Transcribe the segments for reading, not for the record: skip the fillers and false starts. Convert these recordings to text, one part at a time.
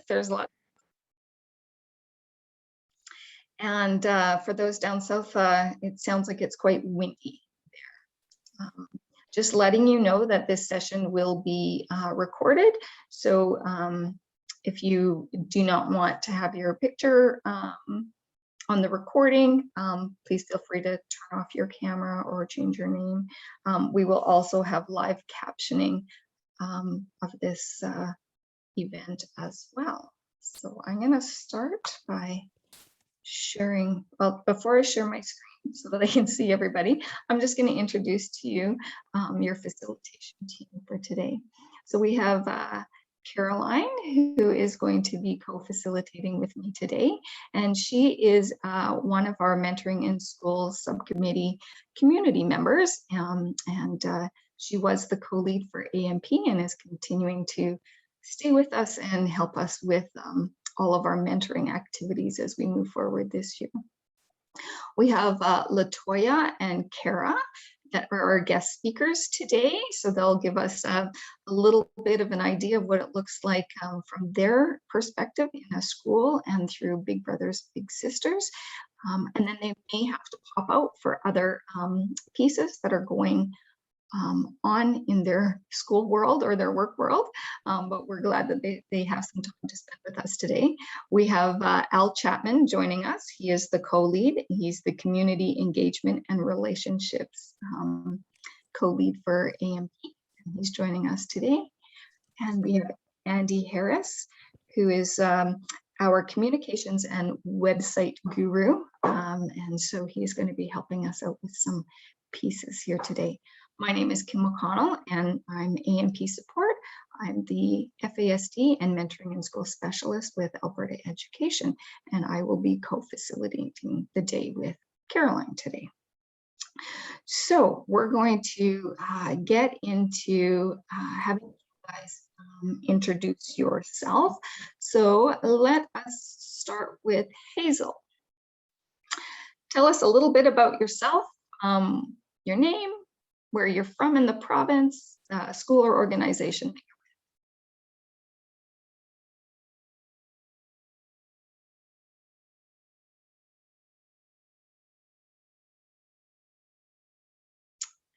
there's a lot. And for those down south, it sounds like it's quite windy there. Just letting you know that this session will be recorded. So if you do not want to have your picture on the recording, please feel free to turn off your camera or change your name. We will also have live captioning of this event as well. So I'm going to start by sharing, well, before I share my screen so that I can see everybody, I'm just going to introduce to you your facilitation team for today. So we have Caroline, who is going to be co-facilitating with me today, and she is one of our Mentoring in Schools subcommittee community members, and she was the co-lead for AMP and is continuing to stay with us and help us with all of our mentoring activities as we move forward this year. We have Latoya and Kara that are our guest speakers today. So they'll give us a little bit of an idea of what it looks like from their perspective in a school and through Big Brothers Big Sisters. And then they may have to pop out for other pieces that are going on in their school world or their work world, but we're glad that they have some time to spend with us today. We have Al Chapman joining us. He is the co-lead. He's the Community Engagement and Relationships co-lead for AMP. And he's joining us today. And we have Andy Harris, who is our communications and website guru. And so he's going to be helping us out with some pieces here today. My name is Kim McConnell, and I'm AMP support. I'm the FASD and Mentoring in School Specialist with Alberta Education, and I will be co-facilitating the day with Caroline today. So we're going to get into having you guys introduce yourself. So let us start with Hazel. Tell us a little bit about yourself, your name, where you're from in the province, school or organization.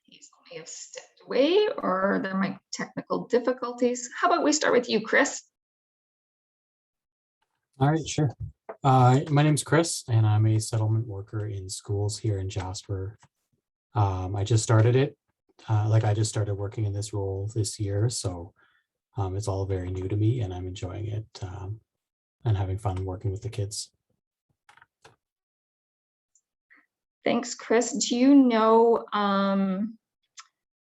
He's may have stepped away, or there might be technical difficulties. How about we start with you, Chris? All right, sure. My name's Chris, and I'm a settlement worker in schools here in Jasper. I just started it. I just started working in this role this year, so it's all very new to me, and I'm enjoying it and having fun working with the kids. Thanks, Chris. Do you know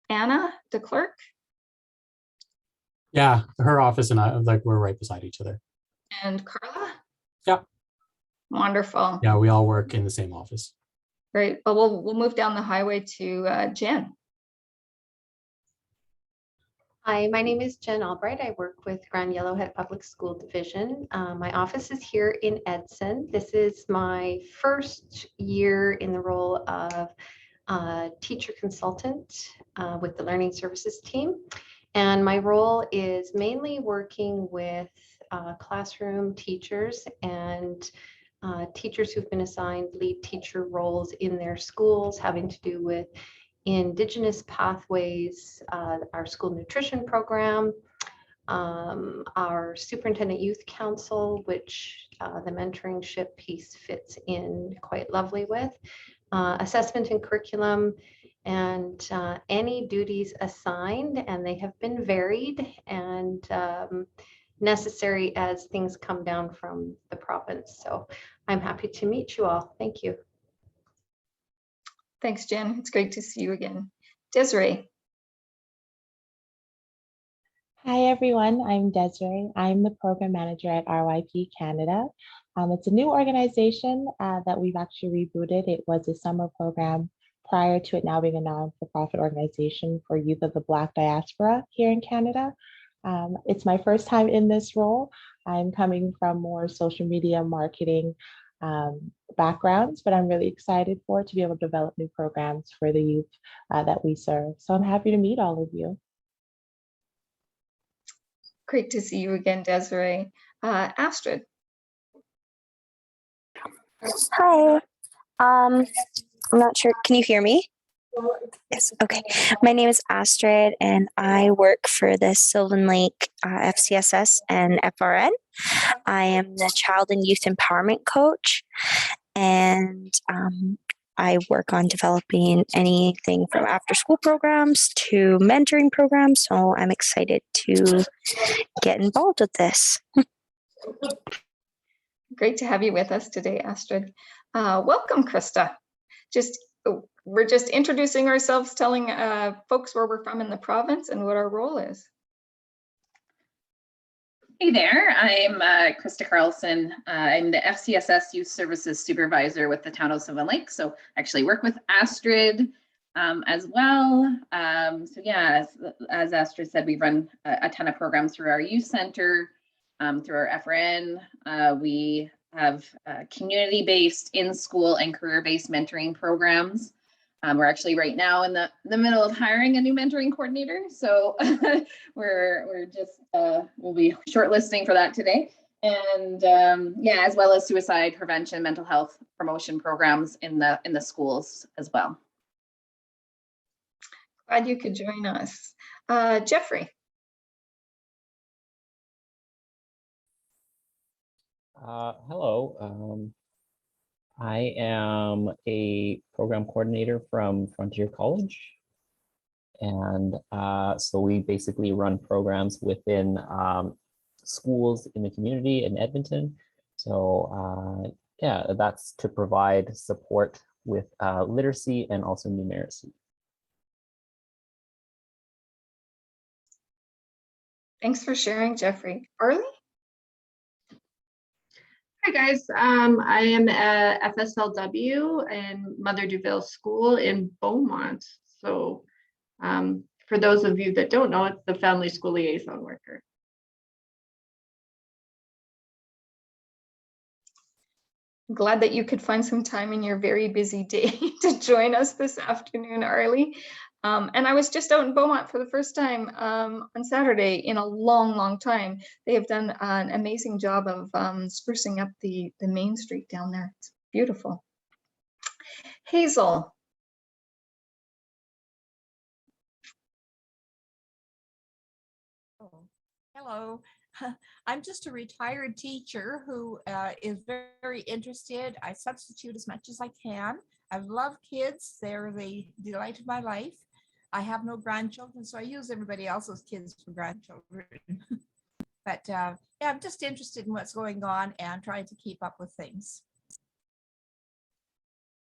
Anna, the clerk? Yeah, her office and I, we're right beside each other. And Carla? Yeah. Wonderful. Yeah, we all work in the same office. Great. Well, we'll move down the highway to Jen. Hi, my name is Jen Albright. I work with Grand Yellowhead Public School Division. My office is here in Edson. This is my first year in the role of teacher consultant with the Learning Services team. And my role is mainly working with classroom teachers and teachers who've been assigned lead teacher roles in their schools, having to do with Indigenous pathways, our school nutrition program, our superintendent youth council, which the mentoringship piece fits in quite lovely with, assessment and curriculum, and any duties assigned, and they have been varied and necessary as things come down from the province. So I'm happy to meet you all. Thank you. Thanks, Jen. It's great to see you again. Desiree. Hi, everyone. I'm Desiree. I'm the program manager at RYP Canada. It's a new organization that we've actually rebooted. It was a summer program prior to it now being a non-for-profit organization for youth of the Black diaspora here in Canada. It's my first time in this role. I'm coming from more social media marketing backgrounds, but I'm really excited to be able to develop new programs for the youth that we serve. So I'm happy to meet all of you. Great to see you again, Desiree. Astrid. Hi. I'm not sure. Can you hear me? Yes. Okay. My name is Astrid, and I work for the Sylvan Lake FCSS and FRN. I am the Child and Youth Empowerment Coach, and I work on developing anything from after-school programs to mentoring programs. So I'm excited to get involved with this. Great to have you with us today, Astrid. Welcome, Krista. We're just introducing ourselves, telling folks where we're from in the province and what our role is. Hey there, I'm Krista Carlson. I'm the FCSS Youth Services Supervisor with the town of Sylvan Lake. So actually work with Astrid as well. So yeah, as Astrid said, we run a ton of programs through our youth center, through our FRN. We have community-based, in-school and career-based mentoring programs. We're actually right now in the middle of hiring a new mentoring coordinator. So we're just, we'll be shortlisting for that today. And yeah, as well as suicide prevention, mental health promotion programs in the schools as well. Glad you could join us. Jeffrey. Hello. I am a program coordinator from Frontier College. And so we basically run programs within schools in the community in Edmonton. So yeah, that's to provide support with literacy and also numeracy. Thanks for sharing, Jeffrey. Arlie? Hi guys, I am a FSLW in Mother Duville School in Beaumont. So for those of you that don't know, it's the Family School Liaison Worker. I'm glad that you could find some time in your very busy day to join us this afternoon, Arlie. And I was just out in Beaumont for the first time on Saturday in a long time. They have done an amazing job of sprucing up the main street down there. It's beautiful. Hazel. Hello. I'm just a retired teacher who is very interested. I substitute as much as I can. I love kids. They're the delight of my life. I have no grandchildren, so I use everybody else's kids for grandchildren. But yeah, I'm just interested in what's going on and trying to keep up with things.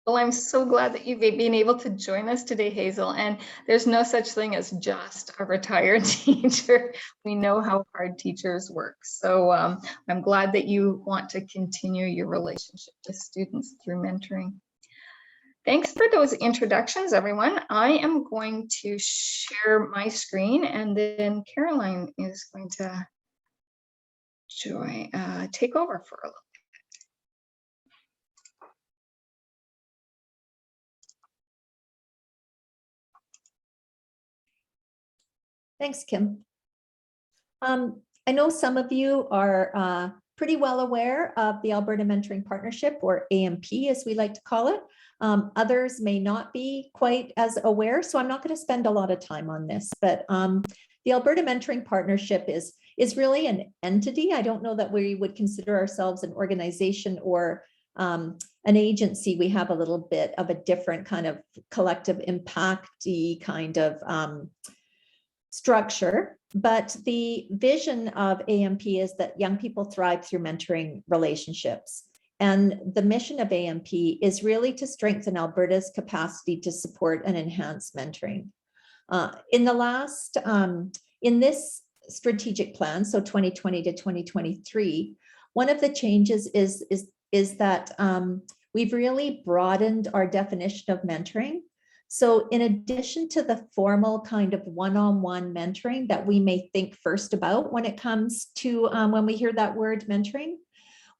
Well, I'm so glad that you've been able to join us today, Hazel. And there's no such thing as just a retired teacher. We know how hard teachers work. So I'm glad that you want to continue your relationship with students through mentoring. Thanks for those introductions, everyone. I am going to share my screen, and then Caroline is going to take over for a little. Thanks, Kim. I know some of you are pretty well aware of the Alberta Mentoring Partnership, or AMP as we like to call it. Others may not be quite as aware, so I'm not going to spend a lot of time on this, but the Alberta Mentoring Partnership is really an entity. I don't know that we would consider ourselves an organization or an agency. We have a little bit of a different kind of collective impact-y kind of structure, but the vision of AMP is that young people thrive through mentoring relationships. And the mission of AMP is really to strengthen Alberta's capacity to support and enhance mentoring. In this strategic plan, so 2020 to 2023, one of the changes is that we've really broadened our definition of mentoring. So in addition to the formal kind of one-on-one mentoring that we may think first about when it comes to when we hear that word mentoring,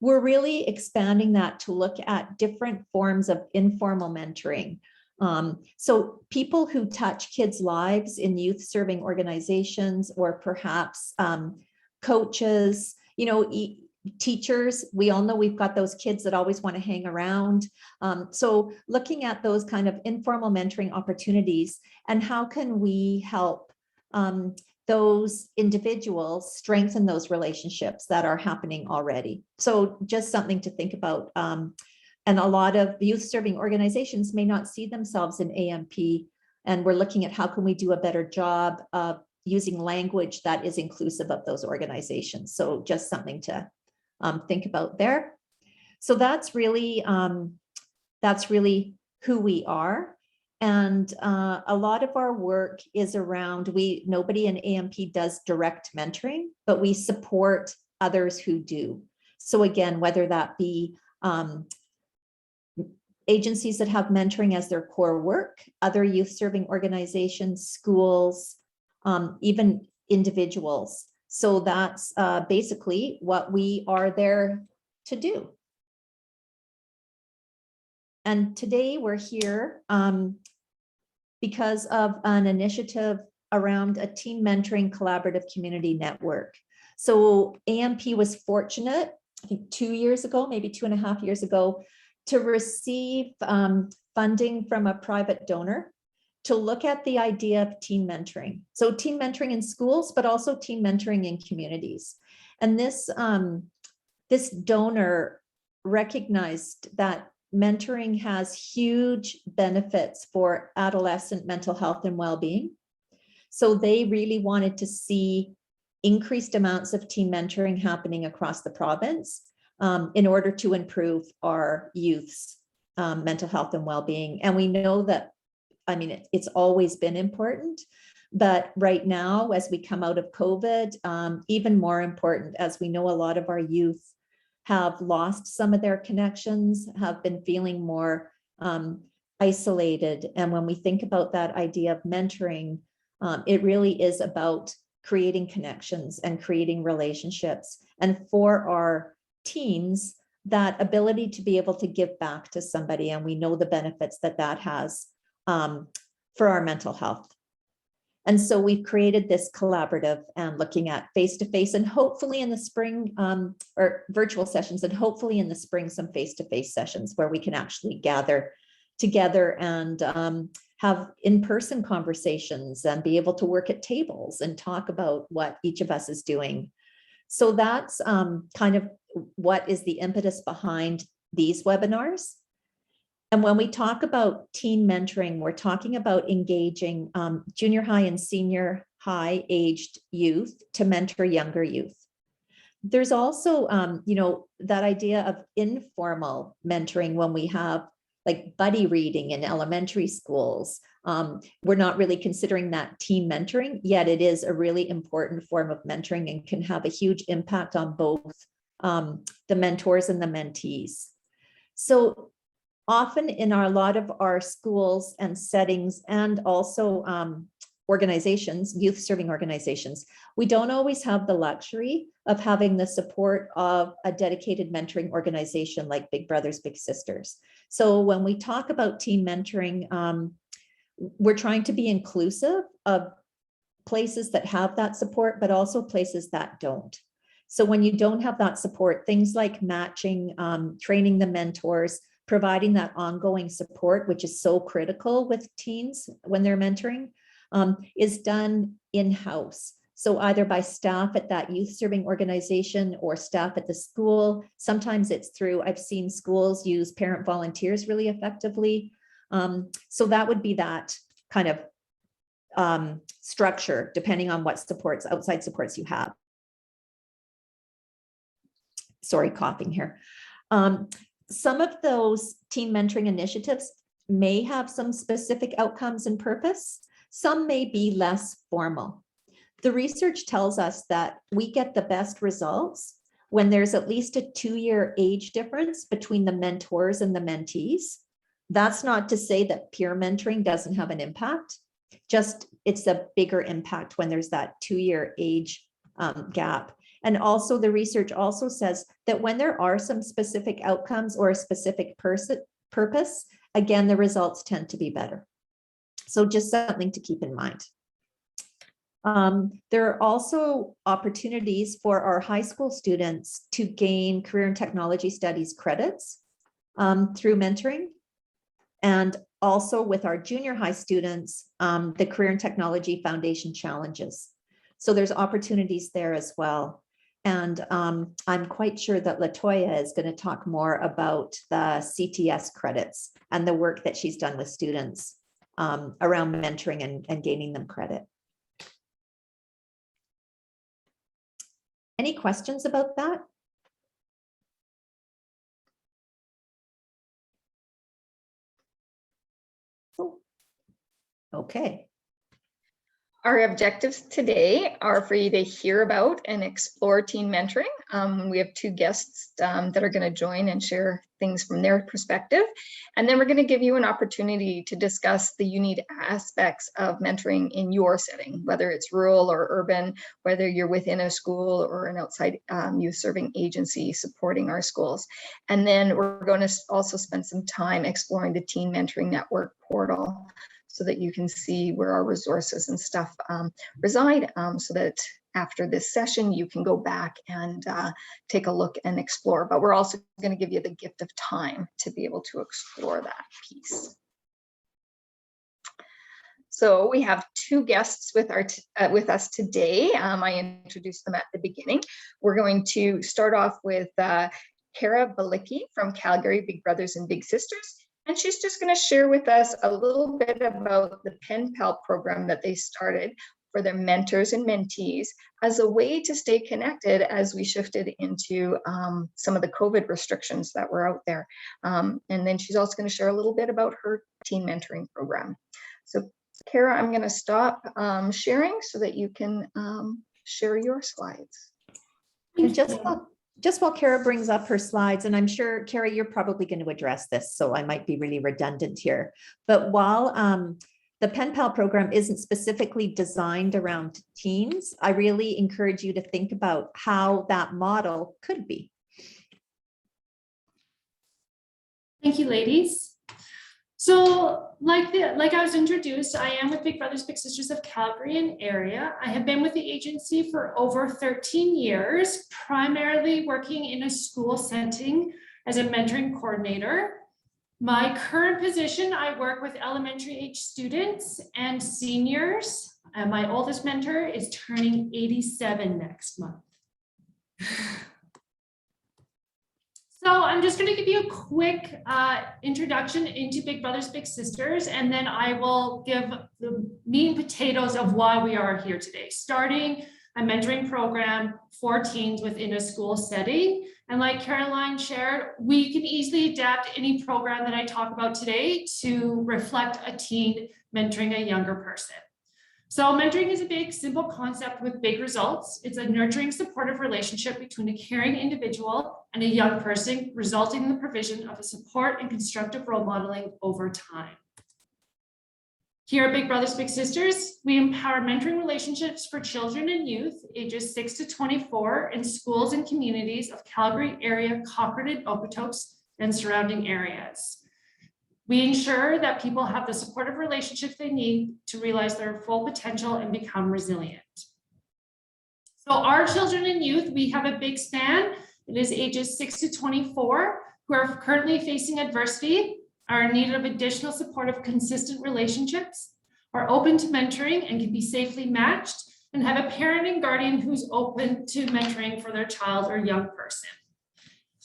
we're really expanding that to look at different forms of informal mentoring. So people who touch kids' lives in youth serving organizations, or perhaps coaches you know, teachers, we all know we've got those kids that always want to hang around. So looking at those kind of informal mentoring opportunities and how can we help those individuals strengthen those relationships that are happening already. So just something to think about. And a lot of youth serving organizations may not see themselves in AMP, and we're looking at how can we do a better job of using language that is inclusive of those organizations. So just something to think about there. So that's really who we are. And a lot of our work is around, nobody in AMP does direct mentoring, but we support others who do. So again, whether that be agencies that have mentoring as their core work, other youth serving organizations, schools, even individuals. So that's basically what we are there to do. And today we're here because of an initiative around a teen mentoring collaborative community network. So AMP was fortunate, I think 2 years ago, maybe 2.5 years ago, to receive funding from a private donor to look at the idea of teen mentoring. So teen mentoring in schools, but also teen mentoring in communities. And this donor recognized that mentoring has huge benefits for adolescent mental health and well-being. So they really wanted to see increased amounts of teen mentoring happening across the province in order to improve our youth's mental health and well-being. And we know that, I mean, it's always been important, but right now, as we come out of COVID, even more important, as we know a lot of our youth have lost some of their connections, have been feeling more isolated. And when we think about that idea of mentoring, it really is about creating connections and creating relationships. And for our teens, that ability to be able to give back to somebody, and we know the benefits that that has for our mental health. And so we've created this collaborative and looking at face-to-face and hopefully in the spring or virtual sessions, and hopefully in the spring, some face-to-face sessions where we can actually gather together and have in-person conversations and be able to work at tables and talk about what each of us is doing. So that's kind of what is the impetus behind these webinars. And when we talk about teen mentoring, we're talking about engaging junior high and senior high aged youth to mentor younger youth. There's also, you know, that idea of informal mentoring when we have like buddy reading in elementary schools. We're not really considering that teen mentoring, yet it is a really important form of mentoring and can have a huge impact on both the mentors and the mentees. So often in a lot of our schools and settings and also organizations, youth serving organizations, we don't always have the luxury of having the support of a dedicated mentoring organization like Big Brothers Big Sisters. So when we talk about teen mentoring, we're trying to be inclusive of places that have that support, but also places that don't. So when you don't have that support, things like matching, training the mentors, providing that ongoing support, which is so critical with teens when they're mentoring, is done in-house. So either by staff at that youth serving organization or staff at the school. Sometimes it's through, I've seen schools use parent volunteers really effectively. So that would be that kind of structure, depending on what supports, outside supports you have. Sorry, coughing here. Some of those teen mentoring initiatives may have some specific outcomes and purpose. Some may be less formal. The research tells us that we get the best results when there's at least a 2-year age difference between the mentors and the mentees. That's not to say that peer mentoring doesn't have an impact, just it's a bigger impact when there's that 2-year age gap. And also the research also says that when there are some specific outcomes or a specific purpose, again, the results tend to be better. So just something to keep in mind. There are also opportunities for our high school students to gain career and technology studies credits through mentoring. And also with our junior high students, the Career and Technology Foundation challenges. So there's opportunities there as well. And I'm quite sure that Latoya is going to talk more about the CTS credits and the work that she's done with students around mentoring and gaining them credit. Any questions about that? Okay. Our objectives today are for you to hear about and explore teen mentoring. We have two guests that are going to join and share things from their perspective. And then we're going to give you an opportunity to discuss the unique aspects of mentoring in your setting, whether it's rural or urban, whether you're within a school or an outside youth serving agency supporting our schools. And then we're going to also spend some time exploring the Teen Mentoring Network portal, so that you can see where our resources and stuff reside, so that after this session, you can go back and take a look and explore. But we're also going to give you the gift of time to be able to explore that piece. So we have two guests with us today. I introduced them at the beginning. We're going to start off with Kara Balicki from Calgary Big Brothers and Big Sisters. And she's just going to share with us a little bit about the Penpal program that they started for their mentors and mentees as a way to stay connected as we shifted into some of the COVID restrictions that were out there. And then she's also going to share a little bit about her teen mentoring program. So Kara, I'm going to stop sharing so that you can share your slides. And just while Kara brings up her slides, and I'm sure, Kara, you're probably going to address this, so I might be really redundant here. But while the Penpal program isn't specifically designed around teens, I really encourage you to think about how that model could be. Thank you, ladies. So like I was introduced, I am with Big Brothers Big Sisters of Calgary and area. I have been with the agency for over 13 years, primarily working in a school setting as a mentoring coordinator. My current position, I work with elementary age students and seniors. And my oldest mentor is turning 87 next month. So I'm just going to give you a quick introduction into Big Brothers Big Sisters, and then I will give the meat and potatoes of why we are here today, starting a mentoring program for teens within a school setting. And like Caroline shared, we can easily adapt any program that I talk about today to reflect a teen mentoring a younger person. So mentoring is a big, simple concept with big results. It's a nurturing, supportive relationship between a caring individual and a young person, resulting in the provision of a support and constructive role modeling over time. Here at Big Brothers Big Sisters, we empower mentoring relationships for children and youth ages 6 to 24 in schools and communities of Calgary area, Cochrane and Okotoks, and surrounding areas. We ensure that people have the supportive relationships they need to realize their full potential and become resilient. So our children and youth, we have a big span. It is ages 6 to 24 who are currently facing adversity, are in need of additional supportive, consistent relationships, are open to mentoring and can be safely matched, and have a parent and guardian who's open to mentoring for their child or young person.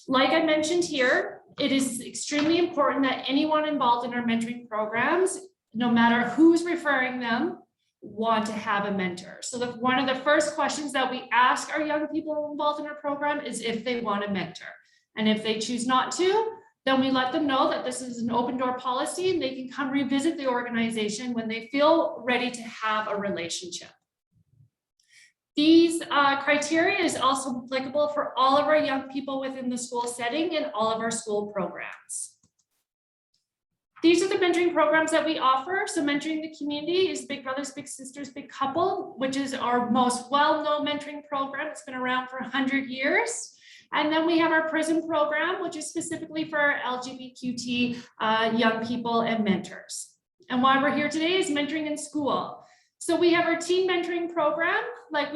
Like I mentioned here, it is extremely important that anyone involved in our mentoring programs, no matter who's referring them, want to have a mentor. So one of the first questions that we ask our young people involved in our program is if they want a mentor. And if they choose not to, then we let them know that this is an open door policy and they can come revisit the organization when they feel ready to have a relationship. These criteria is also applicable for all of our young people within the school setting and all of our school programs. These are the mentoring programs that we offer. So mentoring the community is Big Brothers Big Sisters Big Couple, which is our most well-known mentoring program. It's been around for 100 years. And then we have our PRISM program, which is specifically for our LGBTQ young people and mentors. And why we're here today is mentoring in school. So we have our teen mentoring program, like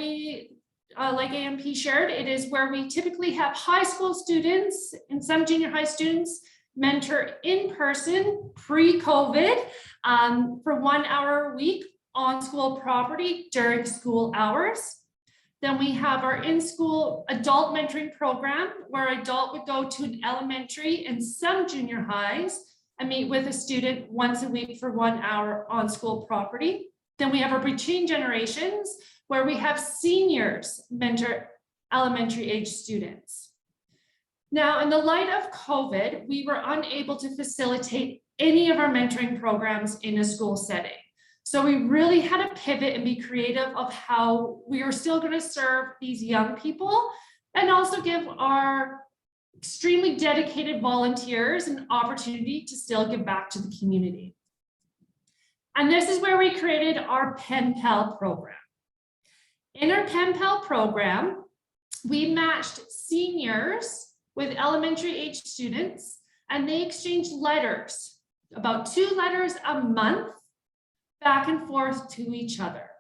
AMP shared. It is where we typically have high school students and some junior high students mentor in person pre-COVID for 1 hour a week on school property during school hours. Then we have our in-school adult mentoring program, where an adult would go to an elementary and some junior highs and meet with a student once a week for 1 hour on school property. Then we have our between generations, where we have seniors mentor elementary age students. Now, in the light of COVID, we were unable to facilitate any of our mentoring programs in a school setting. So we really had to pivot and be creative of how we are still going to serve these young people and also give our extremely dedicated volunteers an opportunity to still give back to the community. And this is where we created our Penpal program. In our Penpal program, we matched seniors with elementary age students, and they exchanged letters, about 2 letters a month, back and forth to each other.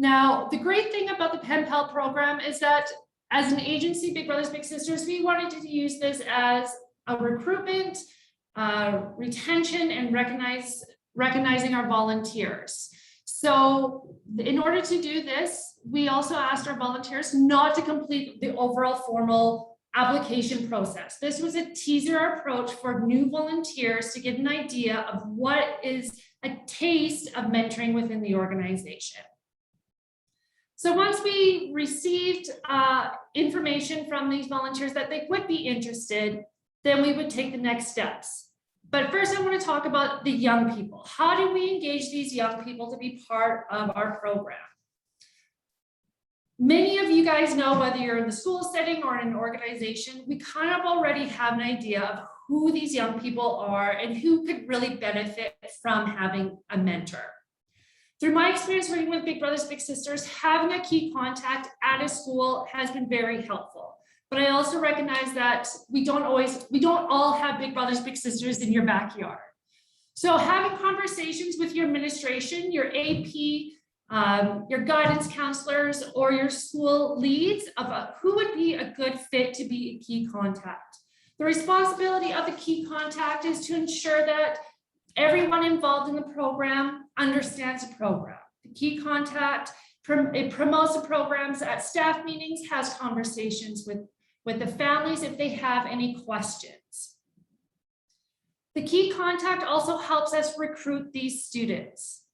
Now, the great thing about the Penpal program is that as an agency, Big Brothers Big Sisters, we wanted to use this as a recruitment, retention, and recognizing our volunteers. So in order to do this, we also asked our volunteers not to complete the overall formal application process. This was a teaser approach for new volunteers to get an idea of what is a taste of mentoring within the organization. So once we received information from these volunteers that they would be interested, then we would take the next steps. But first I want to talk about the young people. How do we engage these young people to be part of our program? Many of you guys know, whether you're in the school setting or in an organization, we kind of already have an idea of who these young people are and who could really benefit from having a mentor. Through my experience working with Big Brothers Big Sisters, having a key contact at a school has been very helpful. But I also recognize that we don't all have Big Brothers Big Sisters in your backyard. So having conversations with your administration, your AP, your guidance counselors, or your school leads about who would be a good fit to be a key contact. The responsibility of the key contact is to ensure that everyone involved in the program understands the program. The key contact, it promotes the programs at staff meetings, has conversations with the families if they have any questions. The key contact also helps us recruit these students.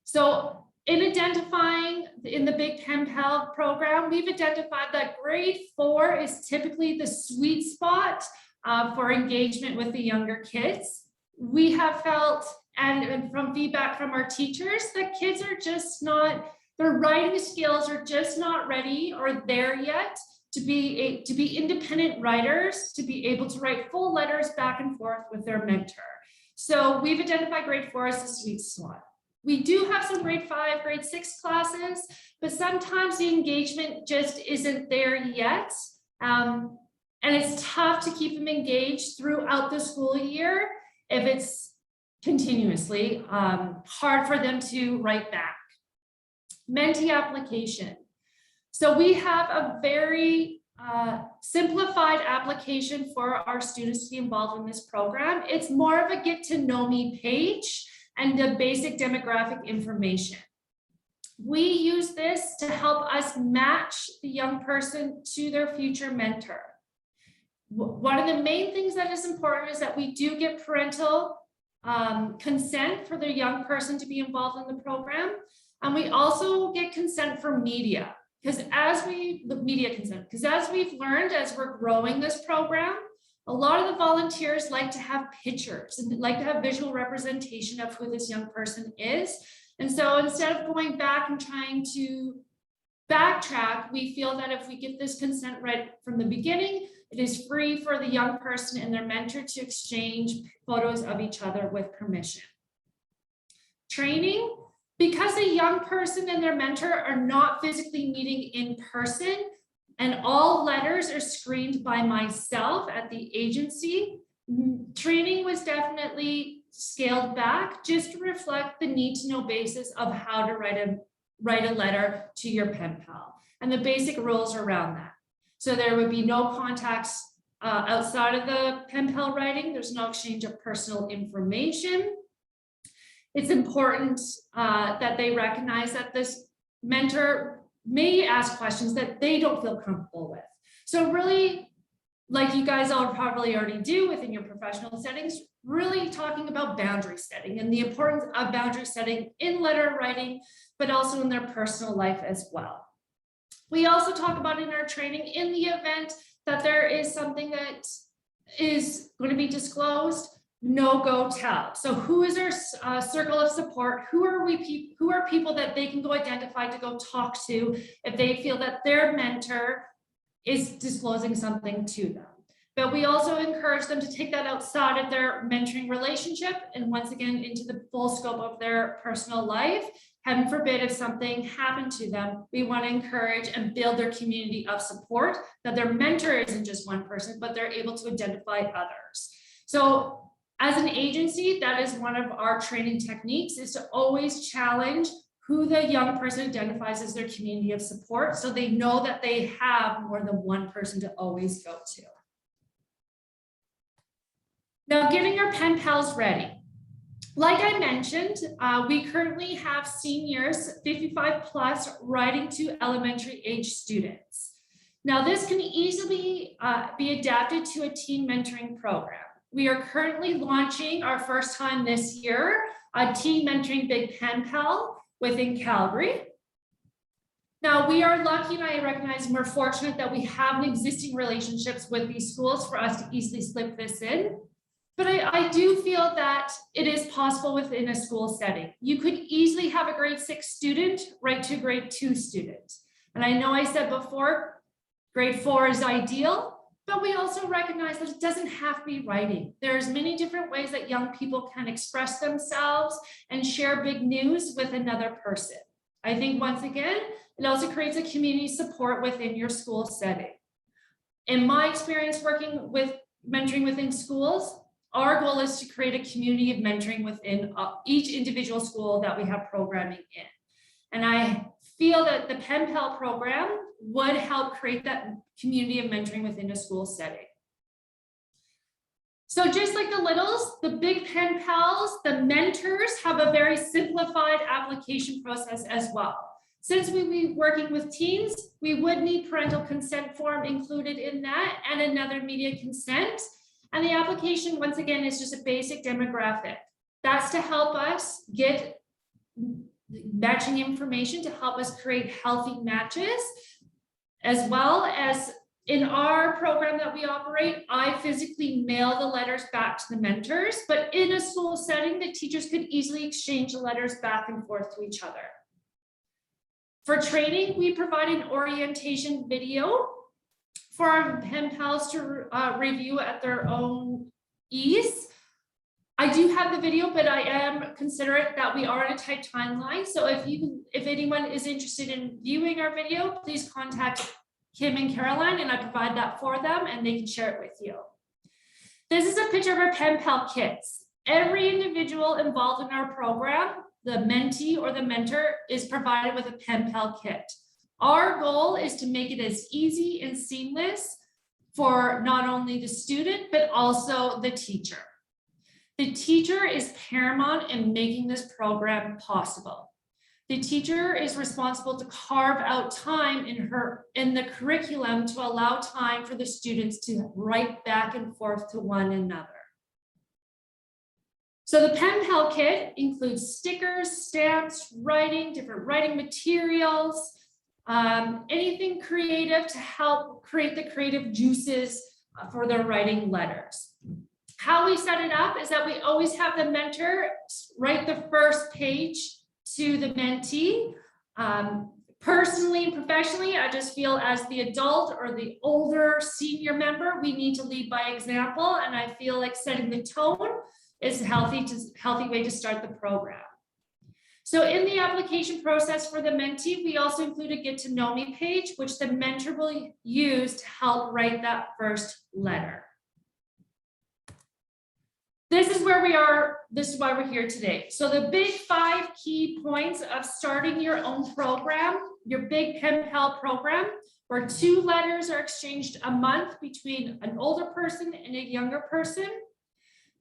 So in identifying in the Big Penpal program, we've identified that grade 4 is typically the sweet spot for engagement with the younger kids. We have felt, and from feedback from our teachers, that kids are just not, their writing skills are just not ready or there yet to be independent writers, to be able to write full letters back and forth with their mentor. So we've identified grade 4 as the sweet spot. We do have some grade 5, grade 6 classes, but sometimes the engagement just isn't there yet. And it's tough to keep them engaged throughout the school year if it's continuously hard for them to write back. Mentee application. So we have a very simplified application for our students to be involved in this program. It's more of a get to know me page and the basic demographic information. We use this to help us match the young person to their future mentor. One of the main things that is important is that we do get parental consent for the young person to be involved in the program. And we also get consent for media, because as we've learned as we're growing this program, a lot of the volunteers like to have pictures and like to have visual representation of who this young person is. And so instead of going back and trying to backtrack, we feel that if we get this consent right from the beginning, it is free for the young person and their mentor to exchange photos of each other with permission. Training, because a young person and their mentor are not physically meeting in person, and all letters are screened by myself at the agency, training was definitely scaled back just to reflect the need to know basis of how to write a letter to your pen pal and the basic rules around that. So there would be no contacts outside of the pen pal writing. There's no exchange of personal information. It's important that they recognize that this mentor may ask questions that they don't feel comfortable with. So really, like you guys all probably already do within your professional settings, really talking about boundary setting and the importance of boundary setting in letter writing, but also in their personal life as well. We also talk about in our training, in the event that there is something that is going to be disclosed, no go tell. So who is our circle of support? Who are people that they can go identify to go talk to if they feel that their mentor is disclosing something to them. But we also encourage them to take that outside of their mentoring relationship and once again into the full scope of their personal life. Heaven forbid if something happened to them, we want to encourage and build their community of support, that their mentor isn't just one person, but they're able to identify others. So as an agency, that is one of our training techniques, is to always challenge who the young person identifies as their community of support, so they know that they have more than one person to always go to. Now, getting our pen pals ready. Like I mentioned, we currently have seniors 55 plus writing to elementary age students. Now, this can easily be adapted to a teen mentoring program. We are currently launching our first time this year, a teen mentoring big pen pal within Calgary. Now, we are lucky, and I recognize we're fortunate that we have existing relationships with these schools for us to easily slip this in. But I do feel that it is possible within a school setting. You could easily have a grade 6 student write to a grade 2 student. And I know I said before, grade 4 is ideal, but we also recognize that it doesn't have to be writing. There's many different ways that young people can express themselves and share big news with another person. I think once again, it also creates a community support within your school setting. In my experience working with mentoring within schools, our goal is to create a community of mentoring within each individual school that we have programming in. And I feel that the Penpal program would help create that community of mentoring within a school setting. So just like the littles, the big pen pals, the mentors have a very simplified application process as well. Since we be working with teens, we would need parental consent form included in that and another media consent. And the application, once again, is just a basic demographic. That's to help us get matching information to help us create healthy matches, as well as in our program that we operate, I physically mail the letters back to the mentors, but in a school setting, the teachers could easily exchange the letters back and forth to each other. For training, we provide an orientation video for our pen pals to review at their own ease. I do have the video, but I am considerate that we are on a tight timeline. So if anyone is interested in viewing our video, please contact Kim and Caroline, and I provide that for them and they can share it with you. This is a picture of our pen pal kits. Every individual involved in our program, the mentee or the mentor, is provided with a pen pal kit. Our goal is to make it as easy and seamless for not only the student, but also the teacher. The teacher is paramount in making this program possible. The teacher is responsible to carve out time in the curriculum to allow time for the students to write back and forth to one another. So the Pen Pal kit includes stickers, stamps, writing, different writing materials, anything creative to help create the creative juices for their writing letters. How we set it up is that we always have the mentor write the first page to the mentee. Personally and professionally, I just feel as the adult or the older senior member, we need to lead by example, and I feel like setting the tone is a healthy way to start the program. So in the application process for the mentee, we also include a get to know me page, which the mentor will use to help write that first letter. this is where we are. This is why we're here today. So the big 5 key points of starting your own program, your big Penpal program, where 2 letters are exchanged a month between an older person and a younger person.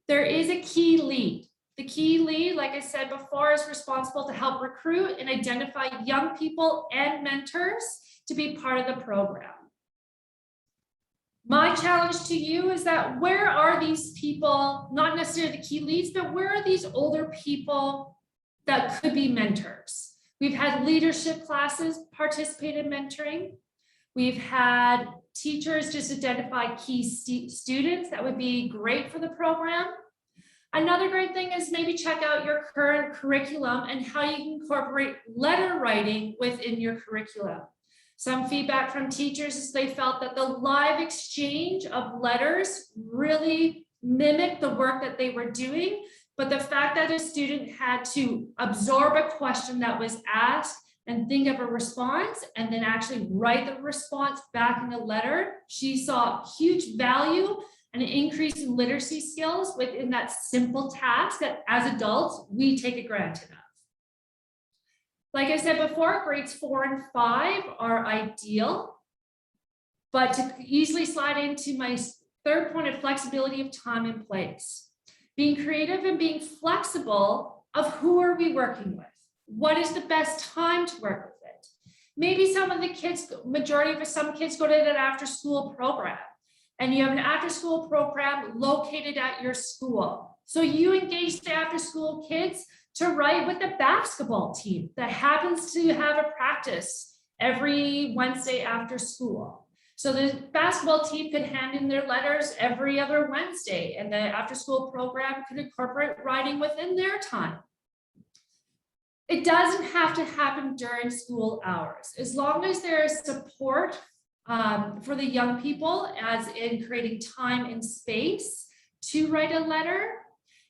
There is a key lead. The key lead, like I said before, is responsible to help recruit and identify young people and mentors to be part of the program. My challenge to you is that where are these people, not necessarily the key leads, but where are these older people that could be mentors? We've had leadership classes participate in mentoring. We've had teachers just identify key students that would be great for the program. Another great thing is maybe check out your current curriculum and how you can incorporate letter writing within your curriculum. Some feedback from teachers is they felt that the live exchange of letters really mimicked the work that they were doing, but the fact that a student had to absorb a question that was asked and think of a response and then actually write the response back in a letter, she saw huge value and an increase in literacy skills within that simple task that as adults, we take it granted of. Like I said before, grades 4 and 5 are ideal, but to easily slide into my third point of flexibility of time and place. Being creative and being flexible of who are we working with? What is the best time to work with it? Maybe some of the kids, majority of some kids go to an after school program and you have an after school program located at your school. So you engage the after school kids to write with the basketball team that happens to have a practice every Wednesday after school. So the basketball team could hand in their letters every other Wednesday, and the after school program could incorporate writing within their time. It doesn't have to happen during school hours. As long as there is support for the young people, as in creating time and space to write a letter,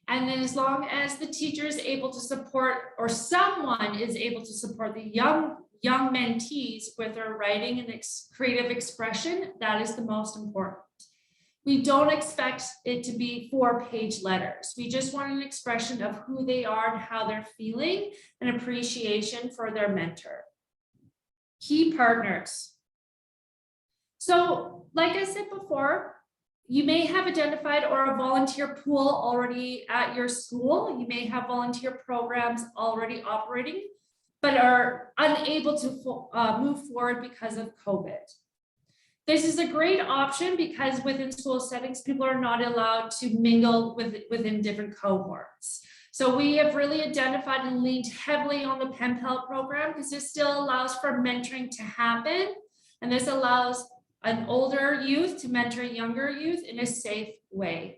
and then as long as the teacher is able to support, or someone is able to support the young mentees with their writing and creative expression, that is the most important. We don't expect it to be 4-page letters. We just want an expression of who they are and how they're feeling, and appreciation for their mentor. Key partners. So, like I said before, you may have identified or a volunteer pool already at your school. You may have volunteer programs already operating, but are unable to move forward because of COVID. This is a great option because within school settings, people are not allowed to mingle within different cohorts. So we have really identified and leaned heavily on the Penpal program because this still allows for mentoring to happen. And this allows an older youth to mentor younger youth in a safe way.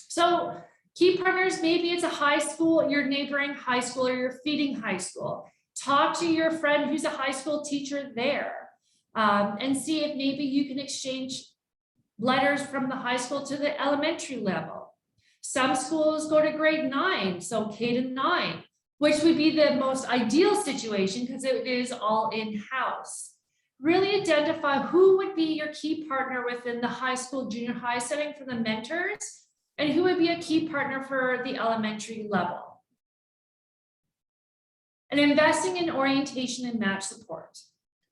So key partners, maybe it's a high school, your neighboring high school, or your feeding high school. Talk to your friend who's a high school teacher there and see if maybe you can exchange letters from the high school to the elementary level. Some schools go to grade 9, so K-9, which would be the most ideal situation because it is all in-house. Really identify who would be your key partner within the high school, junior high setting for the mentors, and who would be a key partner for the elementary level. And investing in orientation and match support.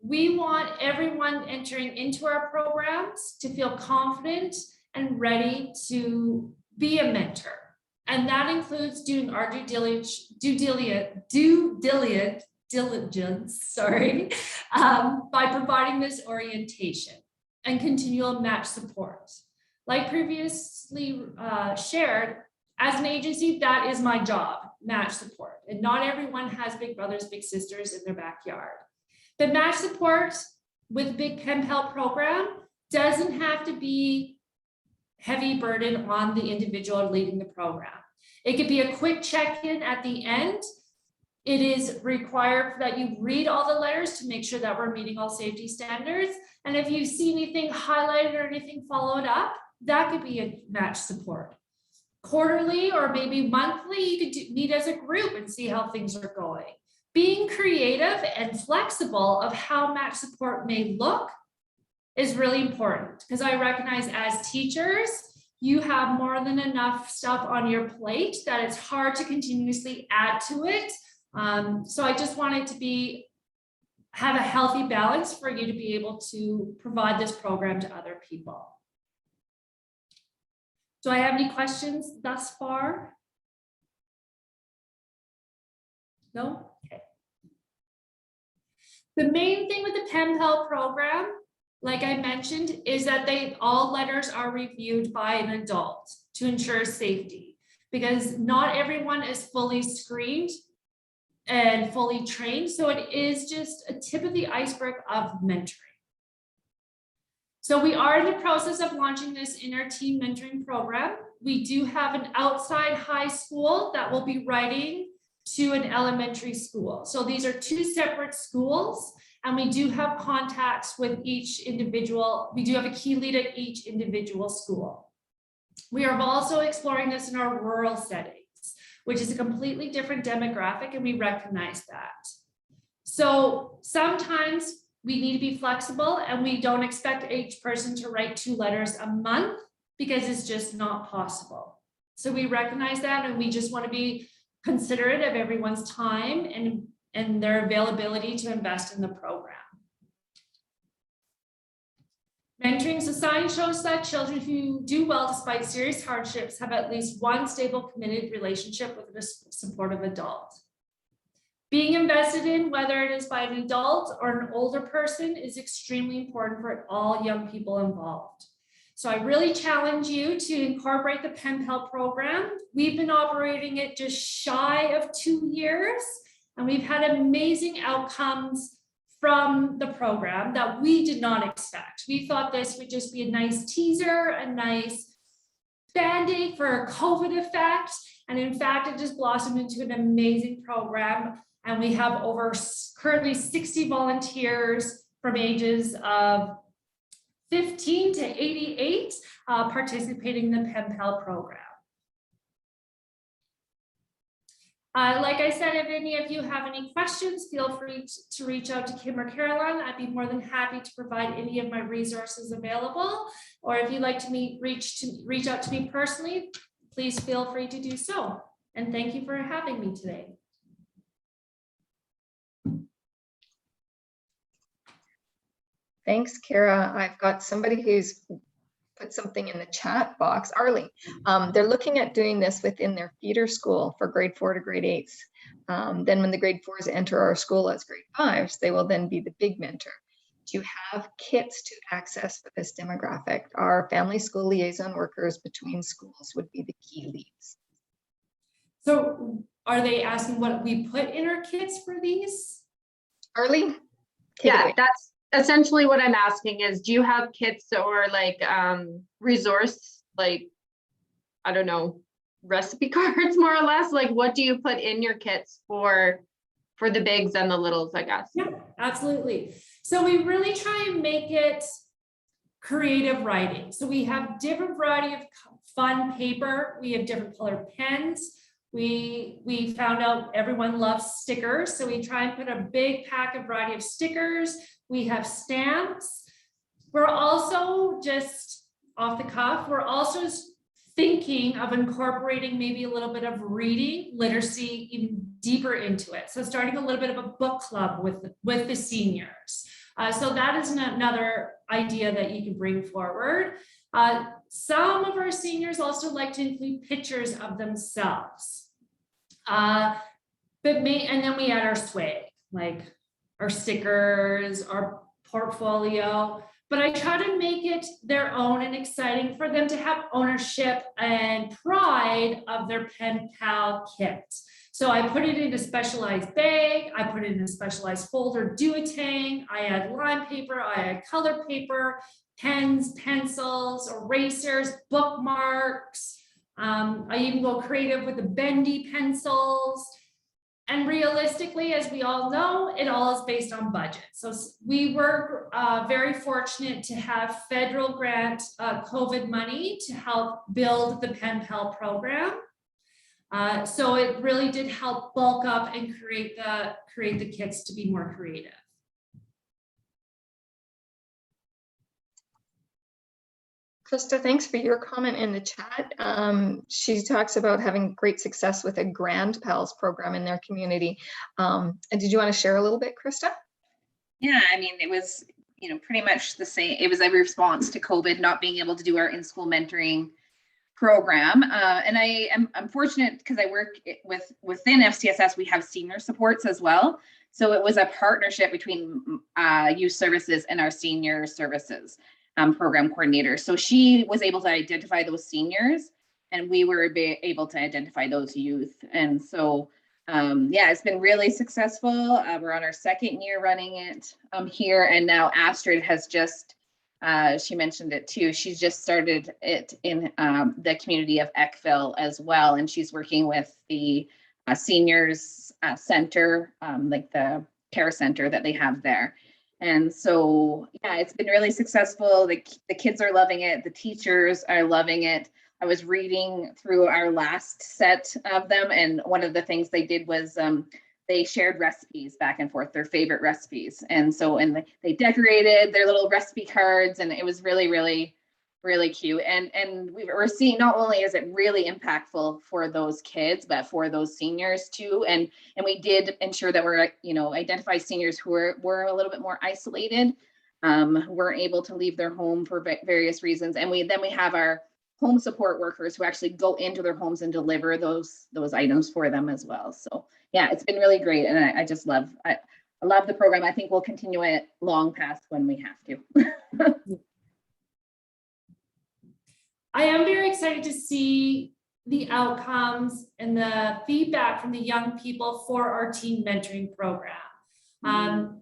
We want everyone entering into our programs to feel confident and ready to be a mentor. And that includes doing our due diligence, by providing this orientation and continual match support. Like previously shared, as an agency, that is my job, match support. And not everyone has big brothers, big sisters in their backyard. The match support with Big Penpal program doesn't have to be heavy burden on the individual leading the program. It could be a quick check-in at the end. It is required that you read all the letters to make sure that we're meeting all safety standards. And if you see anything highlighted or anything followed up, that could be a match support. Quarterly or maybe monthly, you could meet as a group and see how things are going. Being creative and flexible of how match support may look is really important because I recognize as teachers, you have more than enough stuff on your plate that it's hard to continuously add to it. So I just wanted to have a healthy balance for you to be able to provide this program to other people. Do I have any questions thus far? No? Okay. The main thing with the Penpal program, like I mentioned, is that all letters are reviewed by an adult to ensure safety, because not everyone is fully screened and fully trained. So it is just a tip of the iceberg of mentoring. So we are in the process of launching this inner team mentoring program. We do have an outside high school that will be writing to an elementary school. So these are two separate schools, and we do have contacts with each individual. We do have a key lead at each individual school. We are also exploring this in our rural settings, which is a completely different demographic, and we recognize that. So sometimes we need to be flexible, and we don't expect each person to write 2 letters a month because it's just not possible. So we recognize that, and we just want to be considerate of everyone's time and their availability to invest in the program. Mentoring society shows that children who do well despite serious hardships have at least one stable, committed relationship with a supportive adult. Being invested in, whether it is by an adult or an older person, is extremely important for all young people involved. So I really challenge you to incorporate the Penpal program. We've been operating it just shy of 2 years, and we've had amazing outcomes from the program that we did not expect. We thought this would just be a nice teaser, a nice band-aid for a COVID effect. And in fact, it just blossomed into an amazing program. And we have currently 60 volunteers from ages of 15 to 88 participating in the Penpal program. Like I said, if any of you have any questions, feel free to reach out to Kim or Caroline. I'd be more than happy to provide any of my resources available. Or if you'd like to reach out to me personally, please feel free to do so. And thank you for having me today. Thanks, Kara. I've got somebody who's put something in the chat box. Arlene, they're looking at doing this within their feeder school for grade 4 to grade 8s. Then when the grade 4s enter our school as grade 5s, they will then be the big mentor. Do you have kits to access for this demographic? Our family school liaison workers between schools would be the key leads. So are they asking what we put in our kits for these? Arlene? Yeah, that's essentially what I'm asking is, do you have kits or like resource, like, I don't know, recipe cards more or less? Like, what do you put in your kits for the bigs and the littles, I guess? Yeah, absolutely. So we really try and make it creative writing. So we have different variety of fun paper. We have different colored pens. We found out everyone loves stickers. So we try and put a big pack of variety of stickers. We have stamps. We're also, just off the cuff, we're also thinking of incorporating maybe a little bit of reading literacy even deeper into it. So starting a little bit of a book club with the seniors. So that is another idea that you can bring forward. Some of our seniors also like to include pictures of themselves. And then we add our swag, like our stickers, our portfolio. But I try to make it their own and exciting for them to have ownership and pride of their Penpal kit. So I put it in a specialized bag, I put it in a specialized folder, duotang, I add line paper, I add color paper, pens, pencils, erasers, bookmarks. I even go creative with the bendy pencils. And realistically, as we all know, it all is based on budget. So we were very fortunate to have federal grant COVID money to help build the Penpal program. So it really did help bulk up and create the kits to be more creative. Krista, thanks for your comment in the chat. She talks about having great success with a Grand Pals program in their community. And did you want to share a little bit, Krista? Yeah, I mean, it was, pretty much the same. It was a response to COVID, not being able to do our in-school mentoring program. And I'm fortunate because I work within FCSS, we have senior supports as well. So it was a partnership between youth services and our senior services program coordinator. So she was able to identify those seniors and we were able to identify those youth. And so, yeah, it's been really successful. We're on our second year running it here. And now Astrid has just, she mentioned it too. She's just started it in the community of Eckville as well. And she's working with the seniors center, like the care center that they have there. And so, yeah, it's been really successful. The kids are loving it. The teachers are loving it. I was reading through our last set of them, and one of the things they did was they shared recipes back and forth, their favorite recipes. And so, they decorated their little recipe cards, and it was really, really, really cute. And we're seeing not only is it really impactful for those kids, but for those seniors too. And we did ensure that we're, identify seniors who were a little bit more isolated, weren't able to leave their home for various reasons. And we have our home support workers who actually go into their homes and deliver those items for them as well. So yeah, it's been really great. And I just love the program. I think we'll continue it long past when we have to. I am very excited to see the outcomes and the feedback from the young people for our teen mentoring program.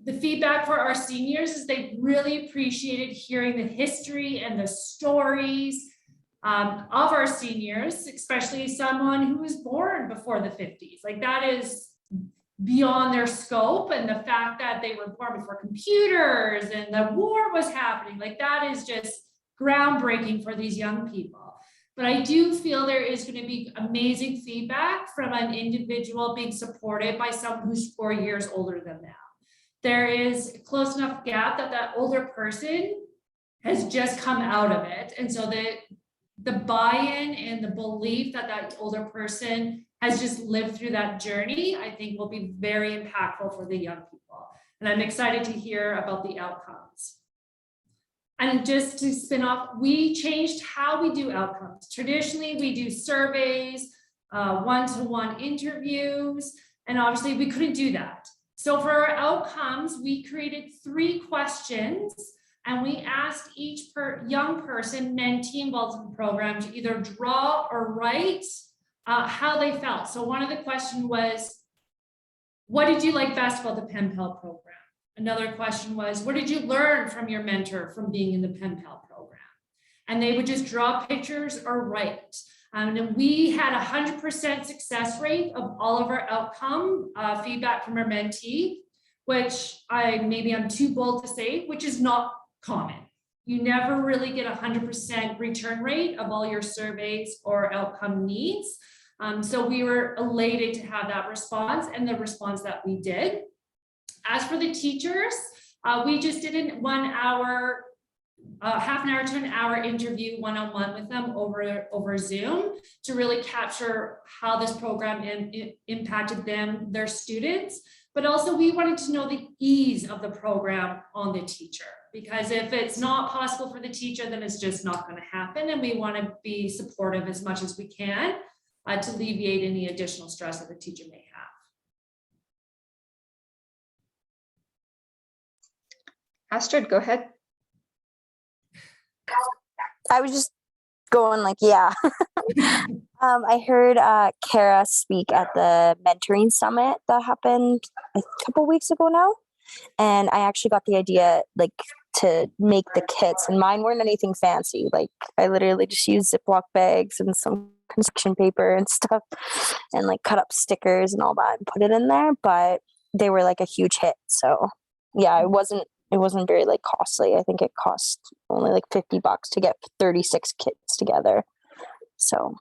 The feedback for our seniors is they really appreciated hearing the history and the stories of our seniors, especially someone who was born before the 50s. Like that is beyond their scope, and the fact that they were born before computers and the war was happening, like that is just groundbreaking for these young people. But I do feel there is going to be amazing feedback from an individual being supported by someone who's 4 years older than them. There is a close enough gap that older person has just come out of it. And so the buy-in and the belief that older person has just lived through that journey, I think will be very impactful for the young people. And I'm excited to hear about the outcomes. And just to spin off, we changed how we do outcomes. Traditionally, we do surveys, one-to-one interviews, and obviously we couldn't do that. So for our outcomes, we created 3 questions, and we asked each young person, mentee involved in the program, to either draw or write how they felt. So one of the questions was, what did you like best about the Penpal program? Another question was, what did you learn from your mentor from being in the Penpal program? And they would just draw pictures or write. And we had 100% success rate of all of our outcome feedback from our mentee, which maybe I'm too bold to say, which is not common. You never really get 100% return rate of all your surveys or outcome needs. So we were elated to have that response and the response that we did. As for the teachers, we just did a 1 hour, half an hour to an hour interview one-on-one with them over Zoom to really capture how this program impacted them, their students. But also we wanted to know the ease of the program on the teacher, because if it's not possible for the teacher, then it's just not going to happen. And we want to be supportive as much as we can to alleviate any additional stress that the teacher may have. Astrid, go ahead. I was just going like, yeah. I heard Kara speak at the mentoring summit that happened a couple weeks ago now. And I actually got the idea to make the kits, and mine weren't anything fancy. Like I literally just used Ziploc bags and some construction paper and stuff and cut up stickers and all that and put it in there, but they were a huge hit. So yeah, it wasn't very costly. I think it cost only $50 to get 36 kits together. So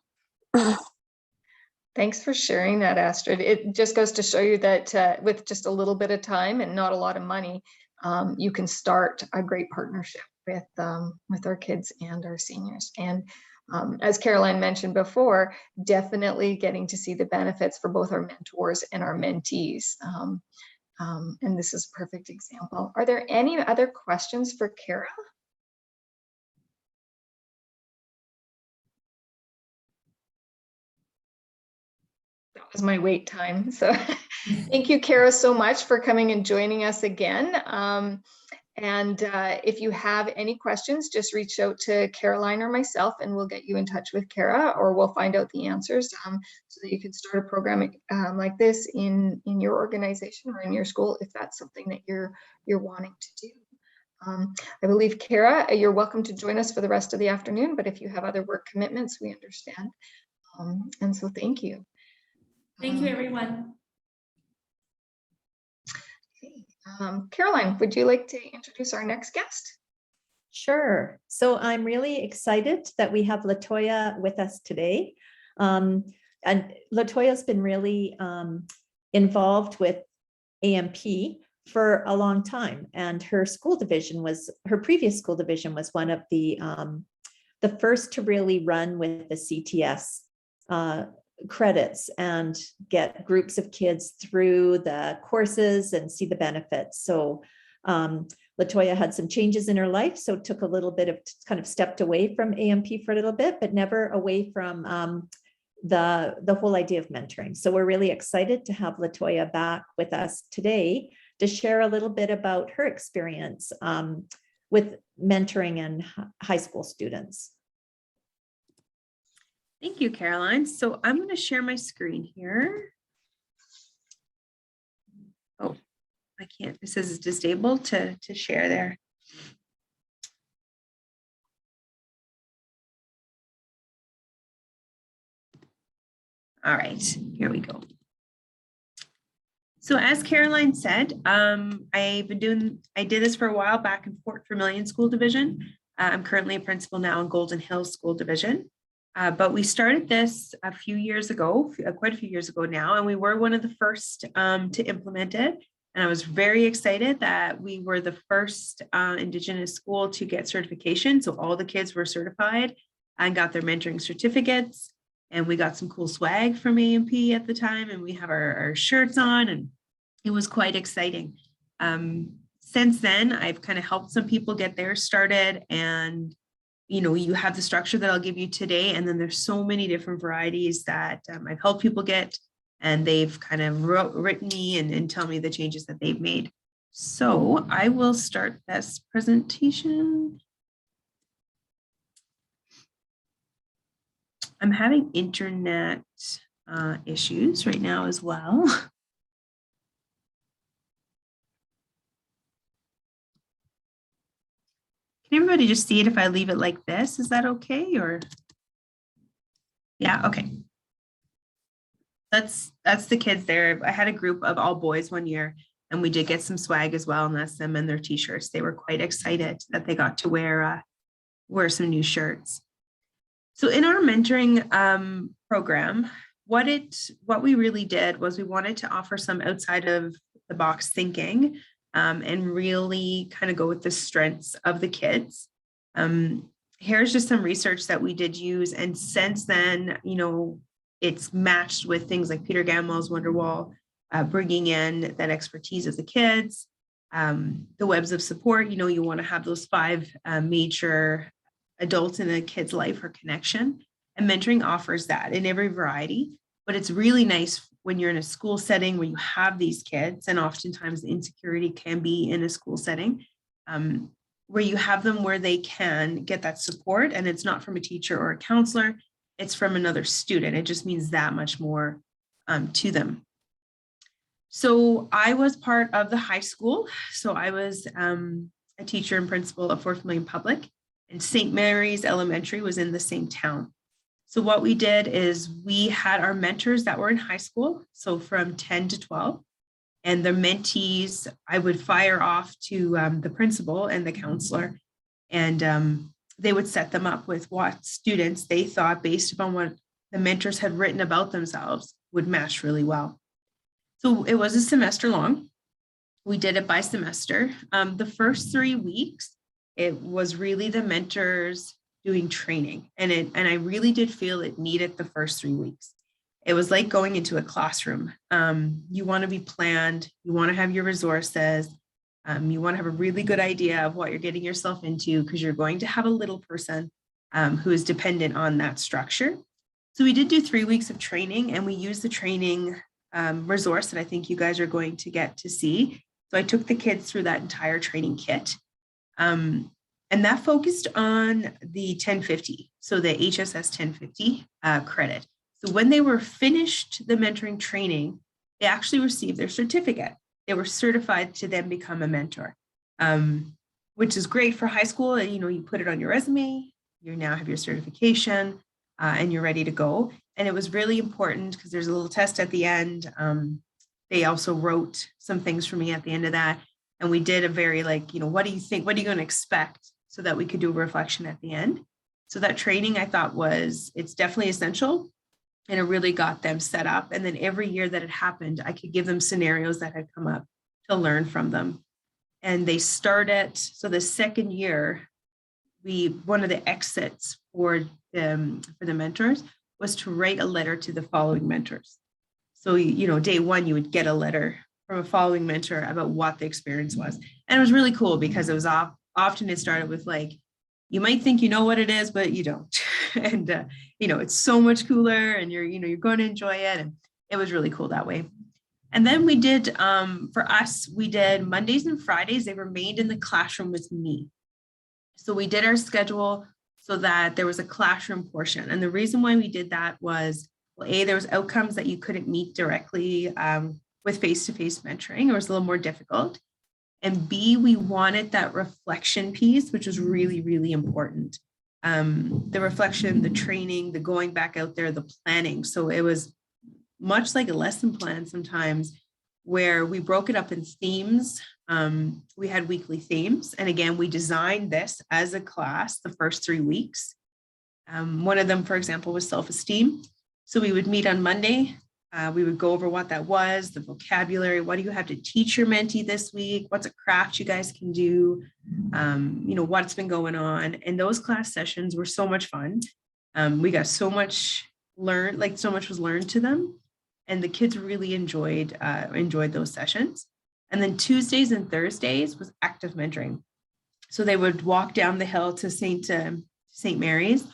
Thanks for sharing that, Astrid. It just goes to show you that with just a little bit of time and not a lot of money, you can start a great partnership. with our kids and our seniors. And as Caroline mentioned before, definitely getting to see the benefits for both our mentors and our mentees. And this is a perfect example. Are there any other questions for Kara? That was my wait time. So thank you, Kara, so much for coming and joining us again. And if you have any questions, just reach out to Caroline or myself and we'll get you in touch with Kara, or we'll find out the answers so that you can start a program like this in your organization or in your school if that's something that you're wanting to do. I believe, Kara, you're welcome to join us for the rest of the afternoon, but if you have other work commitments, we understand. And so thank you. Thank you, everyone. Caroline, would you like to introduce our next guest? Sure. So I'm really excited that we have Latoya with us today. And Latoya's been really involved with AMP for a long time. And her previous school division was one of the first to really run with the CTS credits and get groups of kids through the courses and see the benefits. So Latoya had some changes in her life, so took a little bit of kind of stepped away from AMP for a little bit, but never away from the whole idea of mentoring. So we're really excited to have Latoya back with us today to share a little bit about her experience with mentoring and high school students. Thank you, Caroline. So I'm going to share my screen here. Oh, I can't. It says it's disabled to share there. All right, here we go. So as Caroline said, I did this for a while back in Fort Vermilion School Division. I'm currently a principal now in Golden Hills School Division. But we started this a few years ago, quite a few years ago now, and we were one of the first to implement it. And I was very excited that we were the first Indigenous school to get certification. So all the kids were certified and got their mentoring certificates. And we got some cool swag from AMP at the time, and we have our shirts on, and it was quite exciting. Since then, I've kind of helped some people get theirs started, and you have the structure that I'll give you today, and then there's so many different varieties that I've helped people get, and they've kind of written me and tell me the changes that they've made. So I will start this presentation. I'm having internet issues right now as well. Can everybody just see it if I leave it like this? Is that okay? Or yeah, okay. That's the kids there. I had a group of all boys one year, and we did get some swag as well, and that's them and their t-shirts. They were quite excited that they got to wear some new shirts. So in our mentoring program, what we really did was we wanted to offer some outside of the box thinking and really kind of go with the strengths of the kids. Here's just some research that we did use. And since then, it's matched with things like Peter Gamwell's Wonderwall, bringing in that expertise of the kids, the webs of support. You want to have those 5 major adults in a kid's life or connection, and mentoring offers that in every variety. But it's really nice when you're in a school setting where you have these kids, and oftentimes the insecurity can be in a school setting, where you have them where they can get that support, and it's not from a teacher or a counselor, it's from another student. It just means that much more to them. So I was part of the high school. So I was a teacher and principal of Fort Vermilion Public, and St. Mary's Elementary was in the same town. So what we did is we had our mentors that were in high school, so from 10 to 12, and the mentees, I would fire off to the principal and the counselor, and they would set them up with what students they thought, based upon what the mentors had written about themselves, would match really well. So it was a semester long. We did it by semester. The first 3 weeks, it was really the mentors doing training. And I really did feel it needed the first 3 weeks. It was like going into a classroom. You want to be planned, you want to have your resources, you want to have a really good idea of what you're getting yourself into, because you're going to have a little person who is dependent on that structure. So we did do 3 weeks of training, and we used the training resource that I think you guys are going to get to see. So I took the kids through that entire training kit. And that focused on the 1050, so the HSS 1050 credit. So when they were finished the mentoring training, they actually received their certificate. They were certified to then become a mentor, which is great for high school. You know, you put it on your resume, you now have your certification, and you're ready to go. And it was really important because there's a little test at the end. They also wrote some things for me at the end of that. And we did a very what do you think? What are you going to expect? So that we could do a reflection at the end. So that training, I thought, it's definitely essential. And it really got them set up. And then every year that it happened, I could give them scenarios that had come up to learn from them. And they started, so the second year, one of the exits for the mentors was to write a letter to the following mentors. So, day one, you would get a letter from a following mentor about what the experience was. And it was really cool because it was often it started with you might think you know what it is, but you don't. And, it's so much cooler, and you're going to enjoy it. And it was really cool that way. And then we did, for us, we did Mondays and Fridays. They remained in the classroom with me. So we did our schedule so that there was a classroom portion. And the reason why we did that was, well, A, there was outcomes that you couldn't meet directly with face-to-face mentoring. It was a little more difficult. And B, we wanted that reflection piece, which was really, really important. The reflection, the training, the going back out there, the planning. So it was much like a lesson plan sometimes, where we broke it up in themes. We had weekly themes. And again, we designed this as a class the first 3 weeks. One of them, for example, was self-esteem. So we would meet on Monday. We would go over what that was, the vocabulary. What do you have to teach your mentee this week? What's a craft you guys can do? What's been going on. And those class sessions were so much fun. We got so much learned, so much was learned to them. And the kids really enjoyed those sessions. And then Tuesdays and Thursdays was active mentoring. So they would walk down the hill to St. Mary's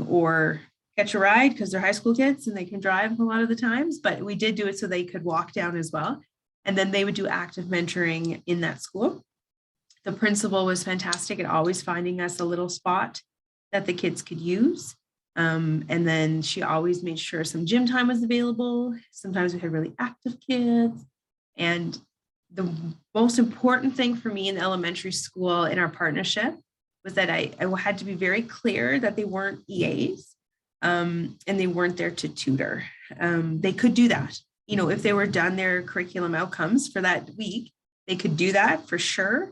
or catch a ride because they're high school kids and they can drive a lot of the times, but we did do it so they could walk down as well. And then they would do active mentoring in that school. The principal was fantastic at always finding us a little spot that the kids could use. And then she always made sure some gym time was available. Sometimes we had really active kids. And the most important thing for me in the elementary school in our partnership was that I had to be very clear that they weren't EAs. And they weren't there to tutor. They could do that. If they were done their curriculum outcomes for that week, they could do that for sure.